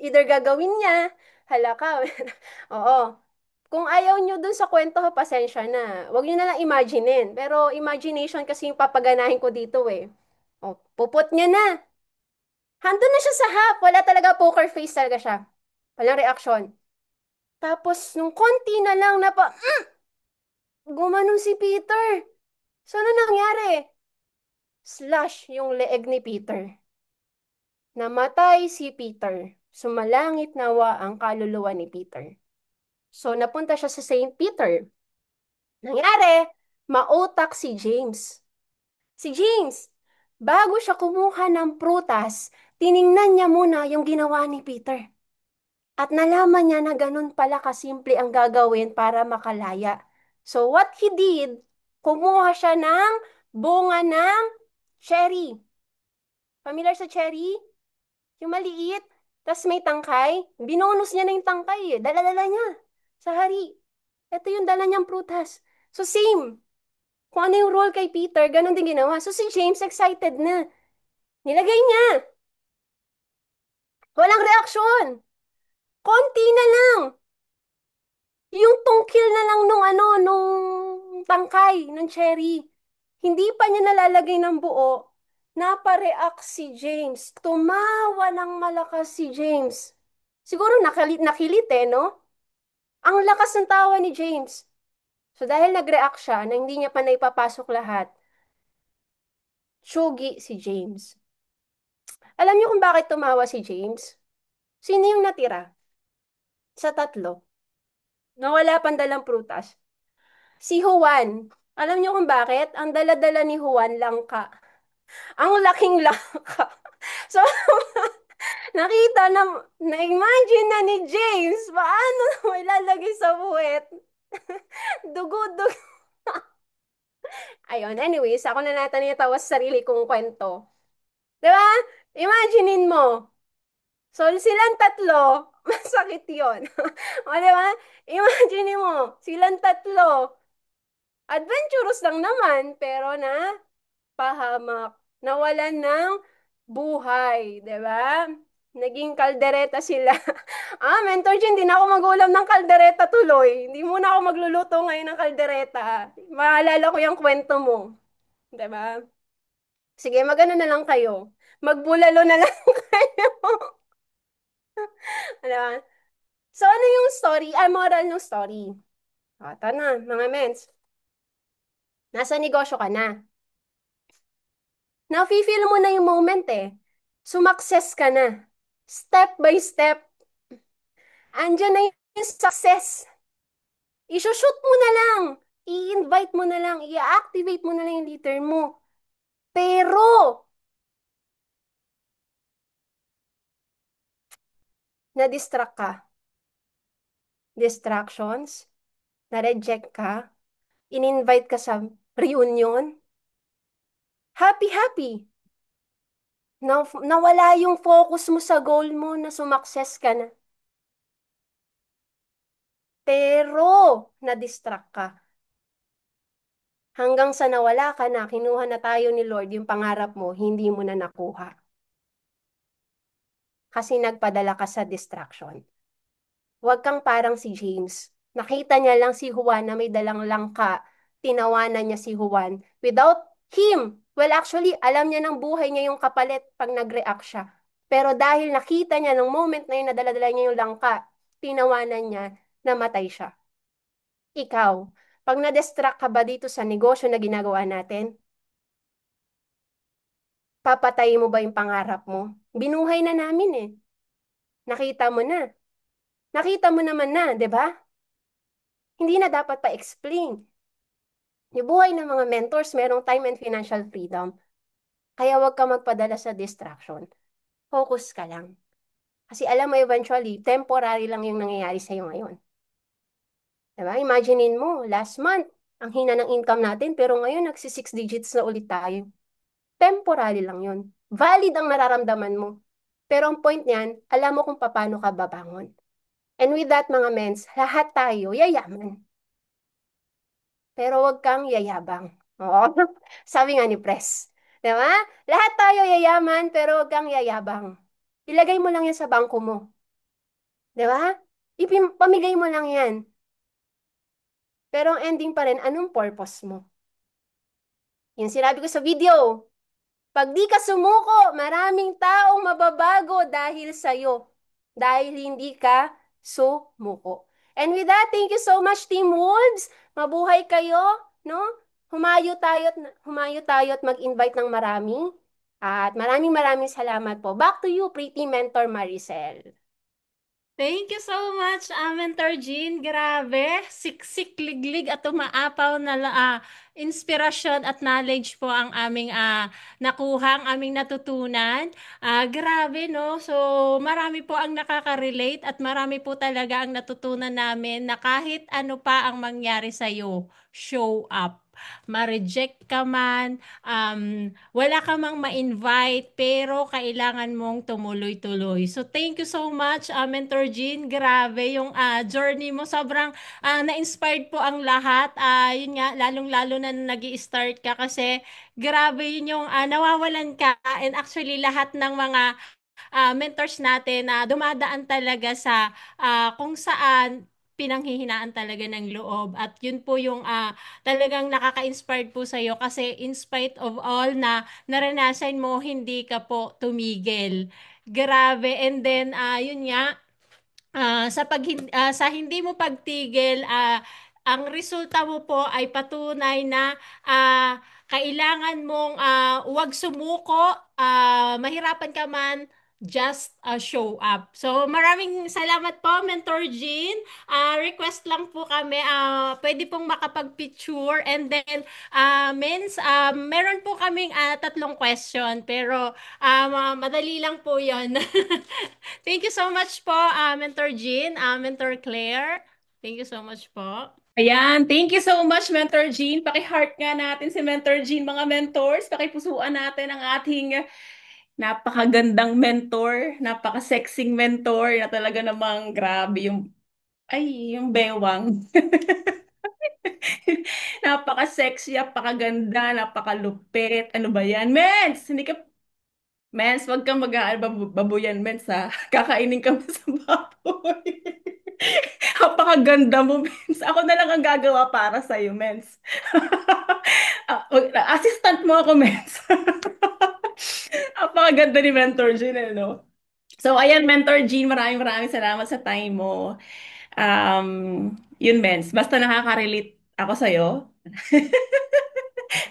either gagawin niya, hala ka. Oo. Kung ayaw nyo dun sa kwento, pasensya na. Huwag nyo na lang imaginein. Pero imagination kasi yung papaganahin ko dito eh. O, puput niya na. Handun na siya sa half. Wala talaga, poker face talaga siya. Walang reaksyon. Tapos, nung konti na lang na pa, gumanon si Peter. So, ano nangyari? Slash yung leeg ni Peter. Namatay si Peter. Sumalangit nawa ang kaluluwa ni Peter. So, napunta siya sa Saint Peter. Nangyari, mautak si James. Si James, bago siya kumuha ng prutas, tiningnan niya muna yung ginawa ni Peter. At nalaman niya na ganun pala kasimple ang gagawin para makalaya. So, what he did, kumuha siya ng bunga ng cherry. Familiar sa cherry? Yung maliit, tas may tangkay, binonus niya na yung tangkay eh. Dala-dala niya sa hari. Ito yung dala niyang prutas. So same, kung ano yung role kay Peter, ganun din ginawa. So si James excited na. Nilagay niya. Walang reaksyon. Konti na lang. Yung tungkil na lang nung tangkay, ng cherry. Hindi pa niya nalalagay ng buo. Napareact si James. Tumawa ng malakas si James. Siguro nakilit eh, no? Ang lakas ng tawa ni James. So dahil nag-react siya na hindi niya pa naipapasok lahat, tsugi si James. Alam niyo kung bakit tumawa si James? Sino yung natira sa tatlo? Nawala pang dalang prutas. Si Juan. Alam niyo kung bakit? Ang dala-dala ni Juan langka. Ang laking langka. So, nakita na-imagine na ni James, paano may lalagay sa buwet? Dugo-dugo. Ayun, anyways, ako na natanitawa sa sarili kong kwento. Di ba? Imaginein mo. So, silang tatlo, masakit yun. O, di ba? Imagine mo, silang tatlo, adventurous lang naman, pero pahamak. Nawalan ng buhay, di ba? Naging kaldereta sila. Mentor Jin, hindi na ako mag-ulam ng kaldereta tuloy. Hindi muna ako magluluto ngayon ng kaldereta. Maalala ko yung kwento mo. Di ba? Sige, magano na lang kayo. Magbulalo na lang kayo. Ano ba? So, ano yung story? Moral ng story. Ito na, mga mens. Nasa negosyo ka na. Nafe-feel mo na yung moment eh. Sumakses ka na. Step by step, andyan na yung success. I-shoot mo na lang. I-invite mo na lang. I-activate mo na lang yung leader mo. Pero, na-distract ka. Distractions, na-reject ka, in-invite ka sa reunion, happy-happy. Nawala yung focus mo sa goal mo na sumakses ka na. Pero, na-distract ka. Hanggang sa nawala ka na, kinuha na tayo ni Lord yung pangarap mo, hindi mo na nakuha. Kasi nagpadala ka sa distraction. Huwag kang parang si James. Nakita niya lang si Juan na may dalang langka. Tinawanan niya si Juan without him. Well, actually, alam niya ng buhay niya yung kapalit pag nag-react siya. Pero dahil nakita niya ng moment na yun na dala-dala niya yung langka, tinawanan niya, namatay siya. Ikaw, pag na-distract ka ba dito sa negosyo na ginagawa natin, papatayin mo ba yung pangarap mo? Binuhay na namin eh. Nakita mo na. Nakita mo naman na, 'di ba? Hindi na dapat pa-explain. Yung buhay ng mga mentors, merong time and financial freedom. Kaya huwag ka magpadala sa distraction. Focus ka lang. Kasi alam mo eventually, temporary lang yung nangyayari sa'yo ngayon. Diba? Imaginein mo, last month, ang hina ng income natin, pero ngayon nagsi 6 digits na ulit tayo. Temporary lang yun. Valid ang nararamdaman mo. Pero ang point niyan, alam mo kung paano ka babangon. And with that, mga mens, lahat tayo yayaman. Pero wag kang yayabang. Oo. Sabi nga ni Pres. Di ba? Lahat tayo yayaman, pero wag kang yayabang. Ilagay mo lang yan sa bangko mo. Di ba? Pamigay mo lang yan. Pero ang ending pa rin, anong purpose mo? Yung sinabi ko sa video, pag di ka sumuko, maraming taong mababago dahil sa'yo. Dahil hindi ka sumuko. And with that, thank you so much, Team Wolves. Mabuhay kayo, no? Humayo tayo at mag-invite ng marami. At maraming maraming salamat po. Back to you, pretty mentor Maricel. Thank you so much, Mentor Jean. Grabe, siksik, liglig at umaapaw na inspirasyon at knowledge po ang aming nakuha, ang aming natutunan. Grabe, no? So, marami po ang nakaka-relate at marami po talaga ang natutunan namin na kahit ano pa ang mangyari sa'yo, show up. Ma-reject ka man, wala ka mang ma-invite, pero kailangan mong tumuloy-tuloy. So, thank you so much, Mentor Jean. Grabe yung journey mo. Sobrang na-inspired po ang lahat. Yun nga, lalong-lalo na nag start ka kasi grabe yun yung nawawalan ka. And actually, lahat ng mga mentors natin na dumadaan talaga sa kung saan pinanghihinaan talaga ng loob at yun po yung talagang nakaka-inspired po sa'yo kasi in spite of all na naranasan mo hindi ka po tumigil, grabe. And then yun nga, sa hindi mo pagtigil, ang resulta mo po ay patunay na kailangan mong huwag sumuko, mahirapan ka man, just show up. So maraming salamat po, Mentor Jean. Request lang po kami, pwede pong makapag-picture and then meron po kaming tatlong question pero madali lang po yon. Thank you so much po, Mentor Jean, Mentor Claire. Thank you so much po. Ayan, thank you so much, Mentor Jean. Paki-heart nga natin si Mentor Jean, mga mentors. Pakipusuan natin ang ating napakagandang mentor, napaka-sexing mentor na talaga namang grabe yung bewang. Napaka-sexy, napakaganda, napakalupit. Ano ba yan? Mens, wag kang mag-aalbabuyan, Mens, ha? Kakainin ka sa baboy. Napakaganda mo, Mens. Ako na lang ang gagawa para sa'yo, Mens. Assistant mo ako, Mens. Napakaganda ni Mentor Jean, eh, no? So, ayan, Mentor Jean, maraming maraming salamat sa time mo. Yun, Mens. Basta nakaka-relate ako sa'yo.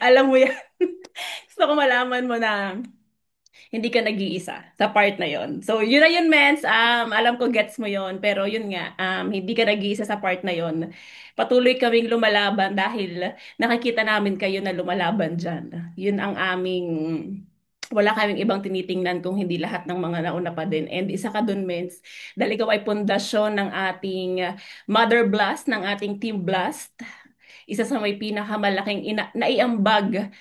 Alam mo yan. Gusto ko malaman mo na hindi ka nag-iisa sa part na yon. So, yun na yun, Mens. Alam ko gets mo yon. Pero yun nga, hindi ka nag-iisa sa part na yon. Patuloy kaming lumalaban dahil nakikita namin kayo na lumalaban dyan. Yun ang aming... Wala kaming ibang tinitingnan kung hindi lahat ng mga nauna pa din. And isa ka dun, Mens, dahil ikaw ay pundasyon ng ating Mother Blast, ng ating Team Blast. Isa sa may pinakamalaking naiambag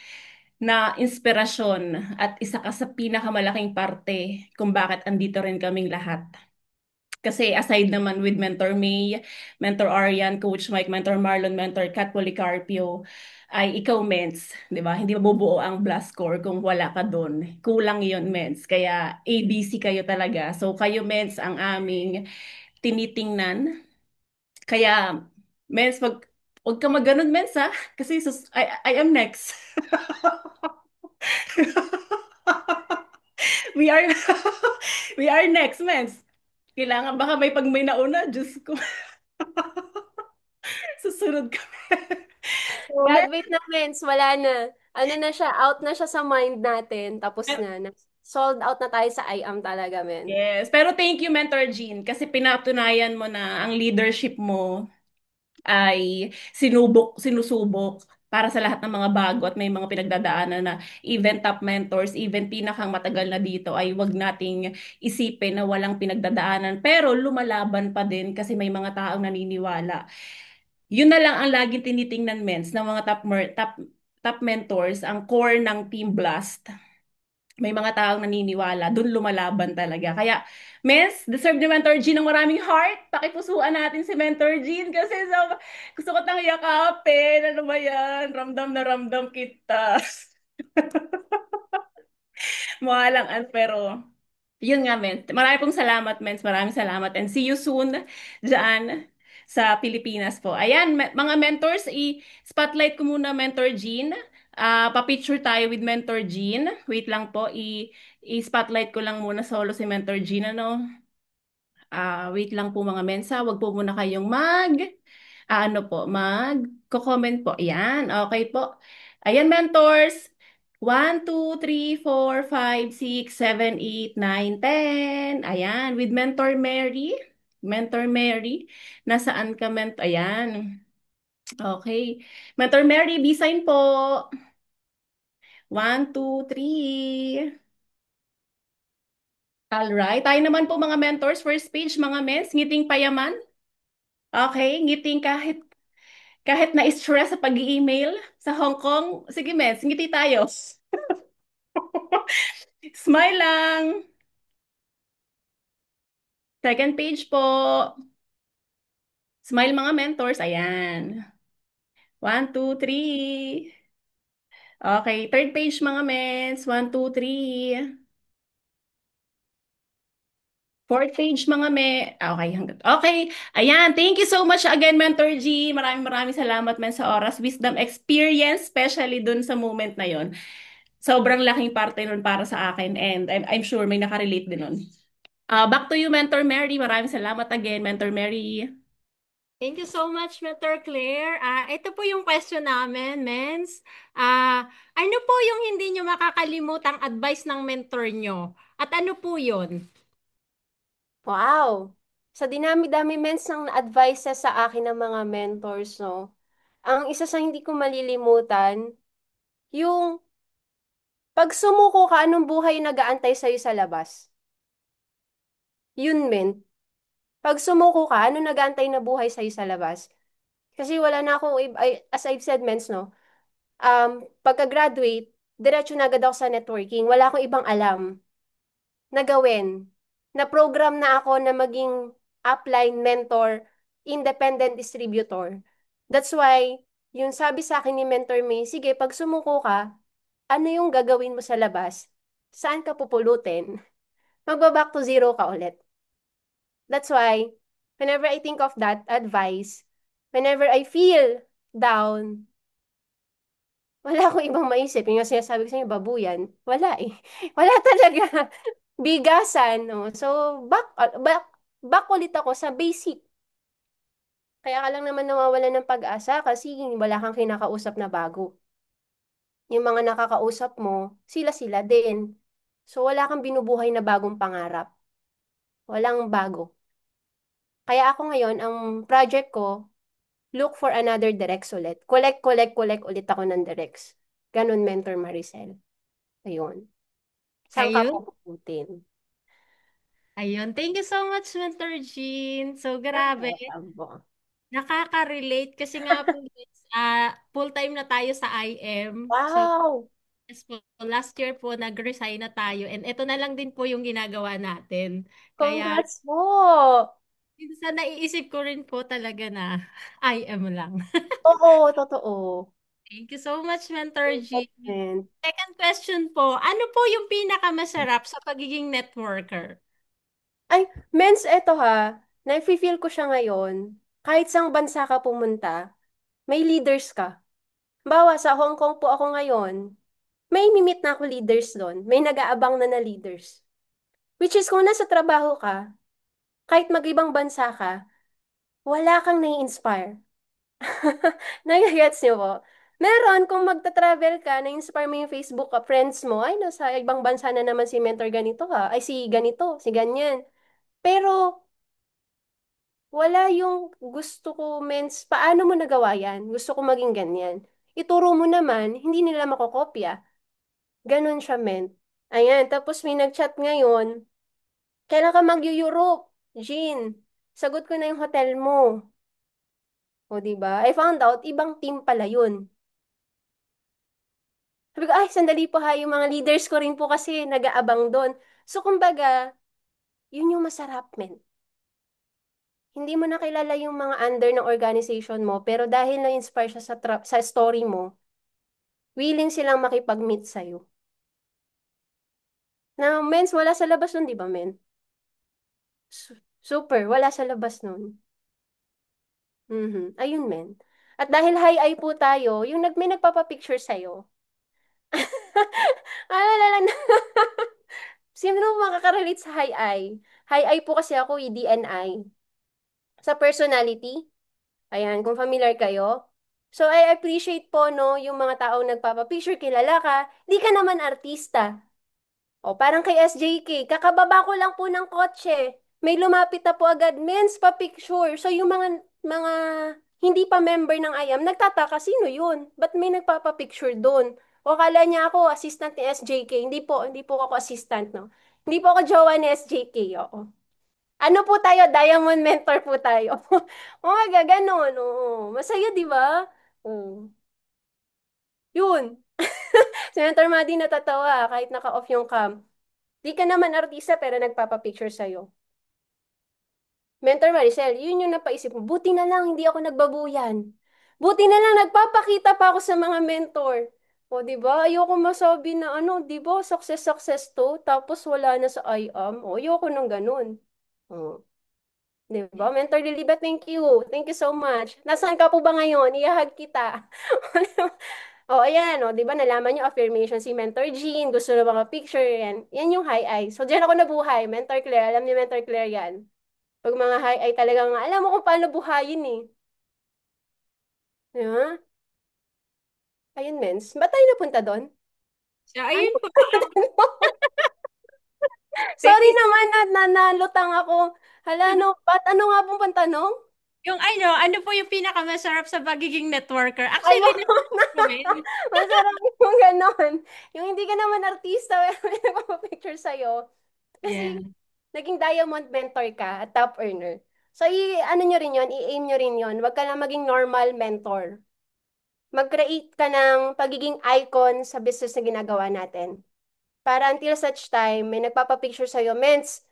na inspirasyon at isa ka sa pinakamalaking parte kung bakit andito rin kaming lahat. Kasi aside naman with Mentor May, Mentor Arian, Coach Mike, Mentor Marlon, Mentor Kat Policarpio, ay ikaw, Mens, di ba? Hindi mabubuo ang blast score kung wala ka doon. Kulang yon, Mens. Kaya ABC kayo talaga. So kayo, Mens, ang aming tinitingnan. Kaya, Mens, wag ka maganon, Mens, ha? Kasi I am next. We are we are next, Mens. Kailangan baka may nauna, Diyos ko. Susunod kami. Men, Graduate na, Mens, wala na. Ano na siya, out na siya sa mind natin. Tapos na. Sold out na tayo sa I am talaga, men. yes, pero thank you, Mentor Jean, kasi pinatunayan mo na ang leadership mo ay sinusubok para sa lahat ng mga bago at may mga pinagdadaanan na even top mentors, even pinakang matagal na dito ay wag nating isipin na walang pinagdadaanan pero lumalaban pa din kasi may mga taong naniniwala. Yun na lang ang laging tinitingnan, Mens, ng mga top mentors, ang core ng Team Blast. May mga taong naniniwala, dun lumalaban talaga. Kaya, Mens, deserve ni Mentor Jean ng maraming heart. Pakipusuan natin si Mentor Jean kasi gusto ko tang yakapin. Ano ba yan? Ramdam na ramdam kita. Mukha lang, pero yun nga, Mens. Marami pong salamat, Mens. Maraming salamat. And see you soon dyan sa Pilipinas po. Ayan, mga mentors, i-spotlight ko muna Mentor Jean. Pa-picture tayo with Mentor Jean. Wait lang po, i-spotlight ko lang muna solo si Mentor Jean, ano? Wait lang po mga mensa, wag po muna kayong ano po, comment po. Ayan, okay po. Ayan, mentors. 1, 2, 3, 4, 5, 6, 7, 8, 9, 10. Ayan, with Mentor Mary. Mentor Mary. Nasaan ka, Ayan. Okay. Mentor Mary, B-sign po. 1, 2, 3. Alright. Tayo naman po mga mentors. First page, mga mens. Ngiting payaman. Okay, ngiting kahit na-stress sa pag-email sa Hong Kong. Sige, Mets, ngiti tayo. Smile lang. Second page po. Smile mga mentors. Ayan. 1, 2, 3. Okay, third page mga mens. 1, 2, 3. Fourth page mga okay, okay. Ayan, thank you so much again, Mentor G. Maraming maraming salamat men sa oras, wisdom, experience, especially dun sa moment na yon. Sobrang laking parte nun para sa akin and I'm sure may nakarelate din nun. Back to you, Mentor Mary. Maraming salamat again, Mentor Mary. Thank you so much, Mentor Claire. Ito po yung question namin, Mens. Ano po yung hindi nyo makakalimutang advice ng mentor nyo? At ano po yun? Wow! Sa dinami-dami, Mens, ng advices sa akin ng mga mentors, no? Ang isa sa hindi ko malilimutan, yung pag sumuko ka, anong buhay yung nag-aantay sa'yo sa labas? Yun, men. Pag sumuko ka, anong nag-aantay na buhay sa'yo sa labas? Kasi wala na akong, as I've said, mens, no? Pagka-graduate, diretso na agad ako sa networking. Wala akong ibang alam na gawin. Na-program na ako na maging upline mentor, independent distributor. That's why, yung sabi sa akin ni Mentor May, sige, pag sumuko ka, ano yung gagawin mo sa labas? Saan ka pupulutin? Magba-back to zero ka ulit. That's why, whenever I think of that advice, whenever I feel down, wala akong ibang maisip. Yung sinasabi ko sa inyo, babuyan. Wala eh. Wala talaga. Bigasan, no? So, back ulit ako sa basic. Kaya ka lang naman nawawalan ng pag-asa kasi wala kang kinakausap na bago. yung mga nakakausap mo, sila-sila din. So wala kang binubuhay na bagong pangarap. Walang bago. Kaya ako ngayon, ang project ko, look for another directs ulit. Collect, collect, collect ulit ako ng directs. Ganun, Mentor Maricel. Ayun. Saan ka Ayun. puputin? Ayun. Thank you so much, Mentor Jean. So, grabe. Abo. Nakaka-relate kasi nga po guys, full-time na tayo sa IM. So, Wow! yes po, last year po nag-resign na tayo and ito na lang din po yung ginagawa natin. Kaya Congrats po! minsan naiisip ko rin po talaga na IM lang. Oo, totoo. Thank you so much, Mentor G. And, Second question po, ano po yung pinakamasarap sa pagiging networker? ay, mens, eto ha. Na-feel ko siya ngayon. Kahit sang bansa ka pumunta, may leaders ka. Bawa sa Hong Kong po ako ngayon, may mimit na ako leaders doon. May nag-aabang na leaders. Which is kung nasa trabaho ka, kahit mag-ibang bansa ka, wala kang nai-inspire. Nagigets niyo po? Meron, kung magta-travel ka, na-inspire mo yung Facebook ka, friends mo, ay, nasa ibang bansa na naman si mentor ganito ha, ay, si ganito, si ganyan. Pero, wala yung gusto ko, mens, paano mo nagawa yan? Gusto ko maging ganyan. Ituro mo naman, hindi nila makokopya. Ganon siya, men. Ayan, tapos may nag-chat ngayon, kailan ka mag-Europe? Jean, sagot ko na yung hotel mo. O, di ba? I found out, ibang team pala yun. Sabi ko, ay, sandali po ha, yung mga leaders ko rin po kasi nag-aabang doon. So, kumbaga, yun yung masarap, men. Hindi mo na kilala yung mga under ng organization mo, pero dahil na-inspire siya sa story mo, willing silang makipag-meet sa'yo. Na, mens, wala sa labas nun, di ba, men? Super, wala sa labas nun. Mhm. Ayun, men. At dahil high eye po tayo, yung may nagpapapicture sa'yo. Alala na. Sino makaka-relate sa high eye? High eye po kasi ako, DNI. Sa personality, ayan, kung familiar kayo. So, I appreciate po, no, yung mga taong nagpapapicture, kilala ka, di ka naman artista. O, parang kay SJK, kakababa ko lang po ng kotse. May lumapit na po agad, mens pa picture. So, yung mga hindi pa member ng IAM, nagtataka, sino yun? Ba't may nagpapapicture doon? O, kala niya ako, assistant ni SJK. Hindi po ako assistant, no? Hindi po ako jowa ni SJK, oo. Ano po tayo? Diamond mentor po tayo. O, mga ganon, oo. Masaya, di ba? Oo. Yun. Si Mentor Madi natatawa kahit naka-off yung cam. Di ka naman artista pero nagpapapicture sa'yo. Mentor Maricel, yun yung napaisip mo. Buti na lang, hindi ako nagbabuyan. Buti na lang, nagpapakita pa ako sa mga mentor. O, di ba? Ayoko masabi na ano, di ba? Success, success to. Tapos wala na sa I am. O, ayoko nang ganun. O, di ba? Mentor Lilibet, thank you. Thank you so much. Nasaan ka po ba ngayon? Iyahag kita. O, ayan, o, di ba? Nalaman niyo affirmation si Mentor Jean. Gusto na mga picture yan. Yan yung high eye. So, diyan ako nabuhay. Mentor Claire. Alam niyo Mentor Claire yan. Pag mga high ay talagang alam mo kung paano buhayin eh. Di ba? Ayun, mens. Ba't tayo napunta doon? So, Ano ayun ba po. tayo doon? Thank Sorry you. naman na nalutang ako. Hala, no, ba't ano nga pong pantanong? Yung ano po yung pinakamasarap sa pagiging networker? Actually, Ayun. namin. Masarap yung ganon. Yung hindi ka naman artista, pero may nagpapapicture sa'yo. Yeah. Kasi naging diamond mentor ka at top earner. So, ano nyo rin yun, i-aim nyo rin yun. Huwag ka lang maging normal mentor. Mag-create ka ng pagiging icon sa business na ginagawa natin. Para until such time, may nagpapapicture sa'yo. Mens,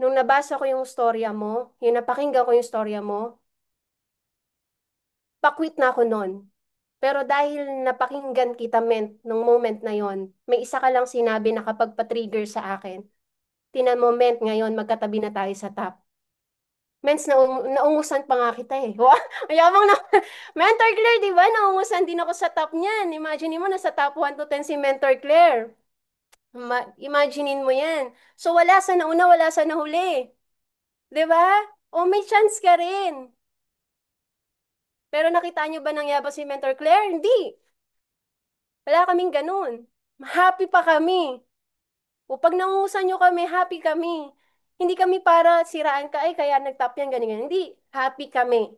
nung nabasa ko yung storya mo, yung napakinggan ko yung storya mo, pakwit na ako nun. Pero dahil napakinggan kita, nung moment na yon, may isa ka lang sinabi na kapag pa-trigger sa akin. Tinan mo, ngayon magkatabi na tayo sa top. Mens, naungusan pa nga kita eh. Wow, mayabang na. Mentor Claire, di ba? Naungusan din ako sa top niyan. Imagine mo, nasa top 1 to 10 si Mentor Claire. Imaginein mo yan. So, wala sa nauna, wala sa nahuli. Di ba? O, may chance ka rin. Pero nakita niyo ba nangyaba si Mentor Claire? Hindi. Wala kaming ganun. Happy pa kami. O pag nangusan nyo kami, happy kami. Hindi kami para siraan ka, ay kaya nag-top yan, ganyan, ganyan. Hindi, happy kami.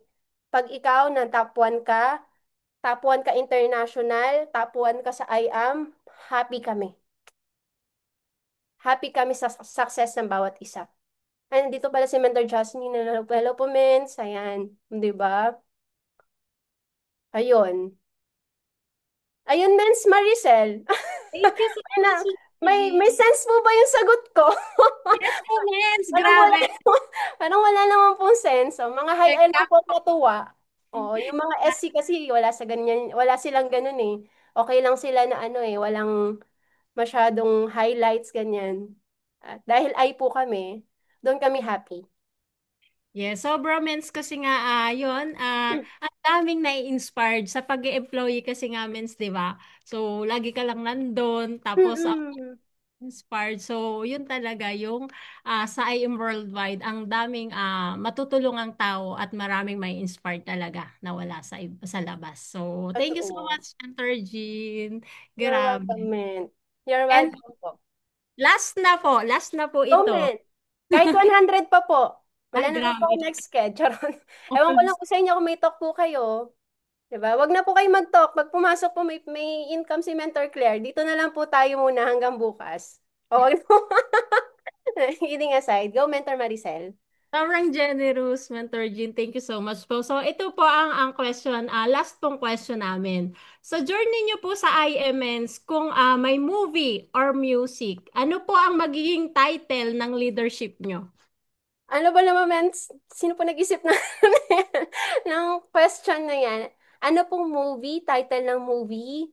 Pag ikaw na top 1 ka international, top 1 ka sa IAM, happy kami. Happy kami sa success ng bawat isa. Ay, dito pala si Mentor Jasmine. Hello, hello po, Mens. Ayan. Di ba? Ayun. Ayun, Mens Maricel. Thank you so Na, much, Mentor may Jean. sense po ba yung sagot ko? Yes po, Mens. Parang wala, Grabe. parang wala naman pong sense. Oh. Mga high I lang po Exacto. natuwa. Oh, yung mga SC kasi wala sa ganyan, wala silang ganun eh. Okay lang sila na ano eh, walang masyadong highlights ganyan. At dahil I po kami, doon kami happy. Yes, sobra mens kasi nga yun, ang daming nai-inspired sa pag-employee kasi nga mens, 'di ba? So lagi ka lang nandun, tapos Mm-mm. inspired. So yun talaga yung sa IM Worldwide, ang daming matutulungang tao at maraming may inspired talaga na wala sa labas. So thank you so Totoo. much, Mentor Jean. You're welcome, Grabe. men. You're And welcome po. last na po ito. Comment. Kahit 100 pa po. Wala Ay, naman po grabe. ako next schedule. Ewan ko lang po sa inyo kung may talk po kayo. Diba? Wag na po kayo mag-talk. Pag pumasok po may income si Mentor Claire. Dito na lang po tayo muna hanggang bukas. O wag na. Kidding aside. Go, Mentor Maricel. Sobrang generous, Mentor Jean. Thank you so much po. So, ito po ang question, last pong question namin. Sa journey niyo po sa IMNs, kung may movie or music, ano po ang magiging title ng leadership niyo? Ano ba naman, men? Sino po nag-isip na ng question na yan? Ano pong movie? Title ng movie?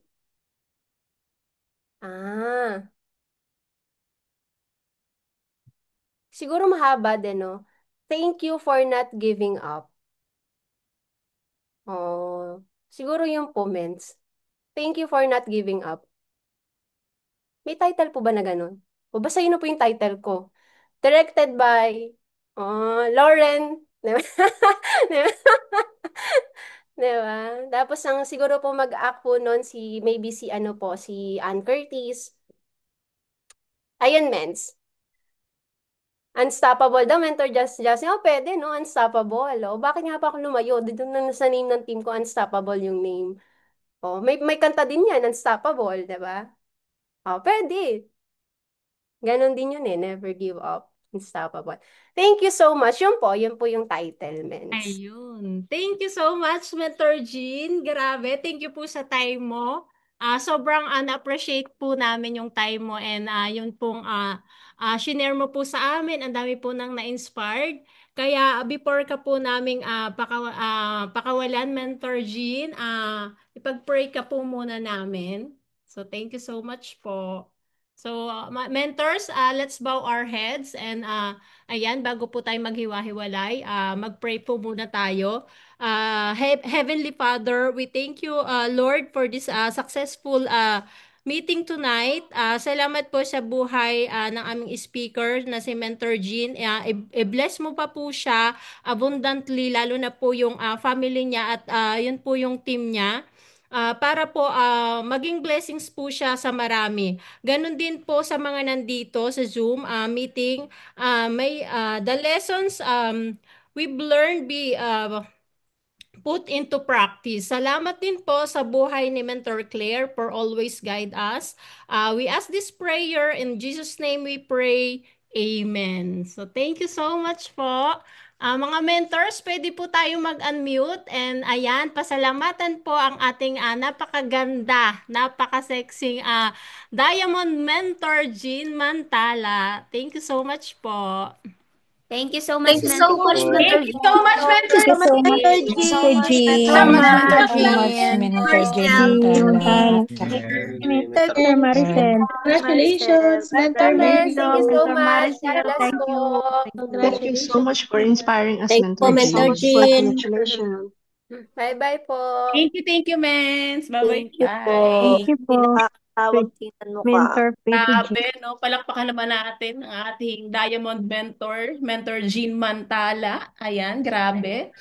Ah, siguro mahaba din, no? Thank you for not giving up. Oh, siguro yung comments. Thank you for not giving up. May title po ba na ganun? O basahin na po yung title ko. Directed by Lauren. Diba? Diba? Diba? Tapos ang siguro po mag-act po nun maybe si ano po, si Ann Curtis. Ayun, mens. Unstoppable daw, Mentor Just. Oh, pwede, no? Unstoppable. Oh, bakit nga pa ako lumayo? Dito na sa name ng team ko, Unstoppable yung name. Oh, may kanta din yan, Unstoppable, di ba? Oh, pwede. Ganon din yun eh, Never Give Up, Unstoppable. Thank you so much. Yun po yung title, mens. Ayun. Thank you so much, Mentor Jean. Grabe. Thank you po sa time mo. Sobrang na-appreciate po namin yung time mo and yun pong shinare mo po sa amin. Ang dami po nang na-inspired. Kaya before ka po naming pakawalan, Mentor Jean, ipag-pray ka po muna namin. So thank you so much po. So mentors, let's bow our heads and ayan, bago po tayo maghiwa-hiwalay, mag-pray po muna tayo. Heavenly Father, we thank you, Lord, for this successful meeting tonight. Salamat po sa buhay ng aming speaker na si Mentor Jean. I-bless mo pa po siya abundantly, lalo na po yung family niya at yun po yung team niya. Para po maging blessings po siya sa marami. Ganon din po sa mga nandito sa Zoom meeting. May the lessons we've learned be put into practice. Salamat din po sa buhay ni Mentor Claire for always guide us. We ask this prayer in Jesus' name we pray. Amen. So thank you so much po. Mga mentors, pwede po tayo mag-unmute and ayan, pasalamatan po ang ating napakaganda, napaka-sexy Diamond Mentor Jean Mantala. Thank you so much po. Thank you so much, Thank you so Mentor much, Jean. Thank Mentor you Jean. so much, Thank you Mentor so much, Mentor Thank you so Jean. much, Mentor Thank Tama. you Jean. so Salamat. much, Thank you, Mentor Jean Maricel. Mantala. Mentor Alright. Congratulations, Mentor Welcome, Mary. men. Thank you so much. God Maricel, bless thank po. you. Thank you so much for inspiring us, Thank you po, Mentor Mentor Jean. Jean. Congratulations. Bye-bye po. Thank you, Mens. Bye-bye. Thank you po. Thank Bye. you Hindi po. nakakatawag tinanong ka. Mentor Pretty Jean. Grabe, no? Palakpakan naman natin ang ating Diamond Mentor, Mentor Jean Mantala. Ayan, grabe.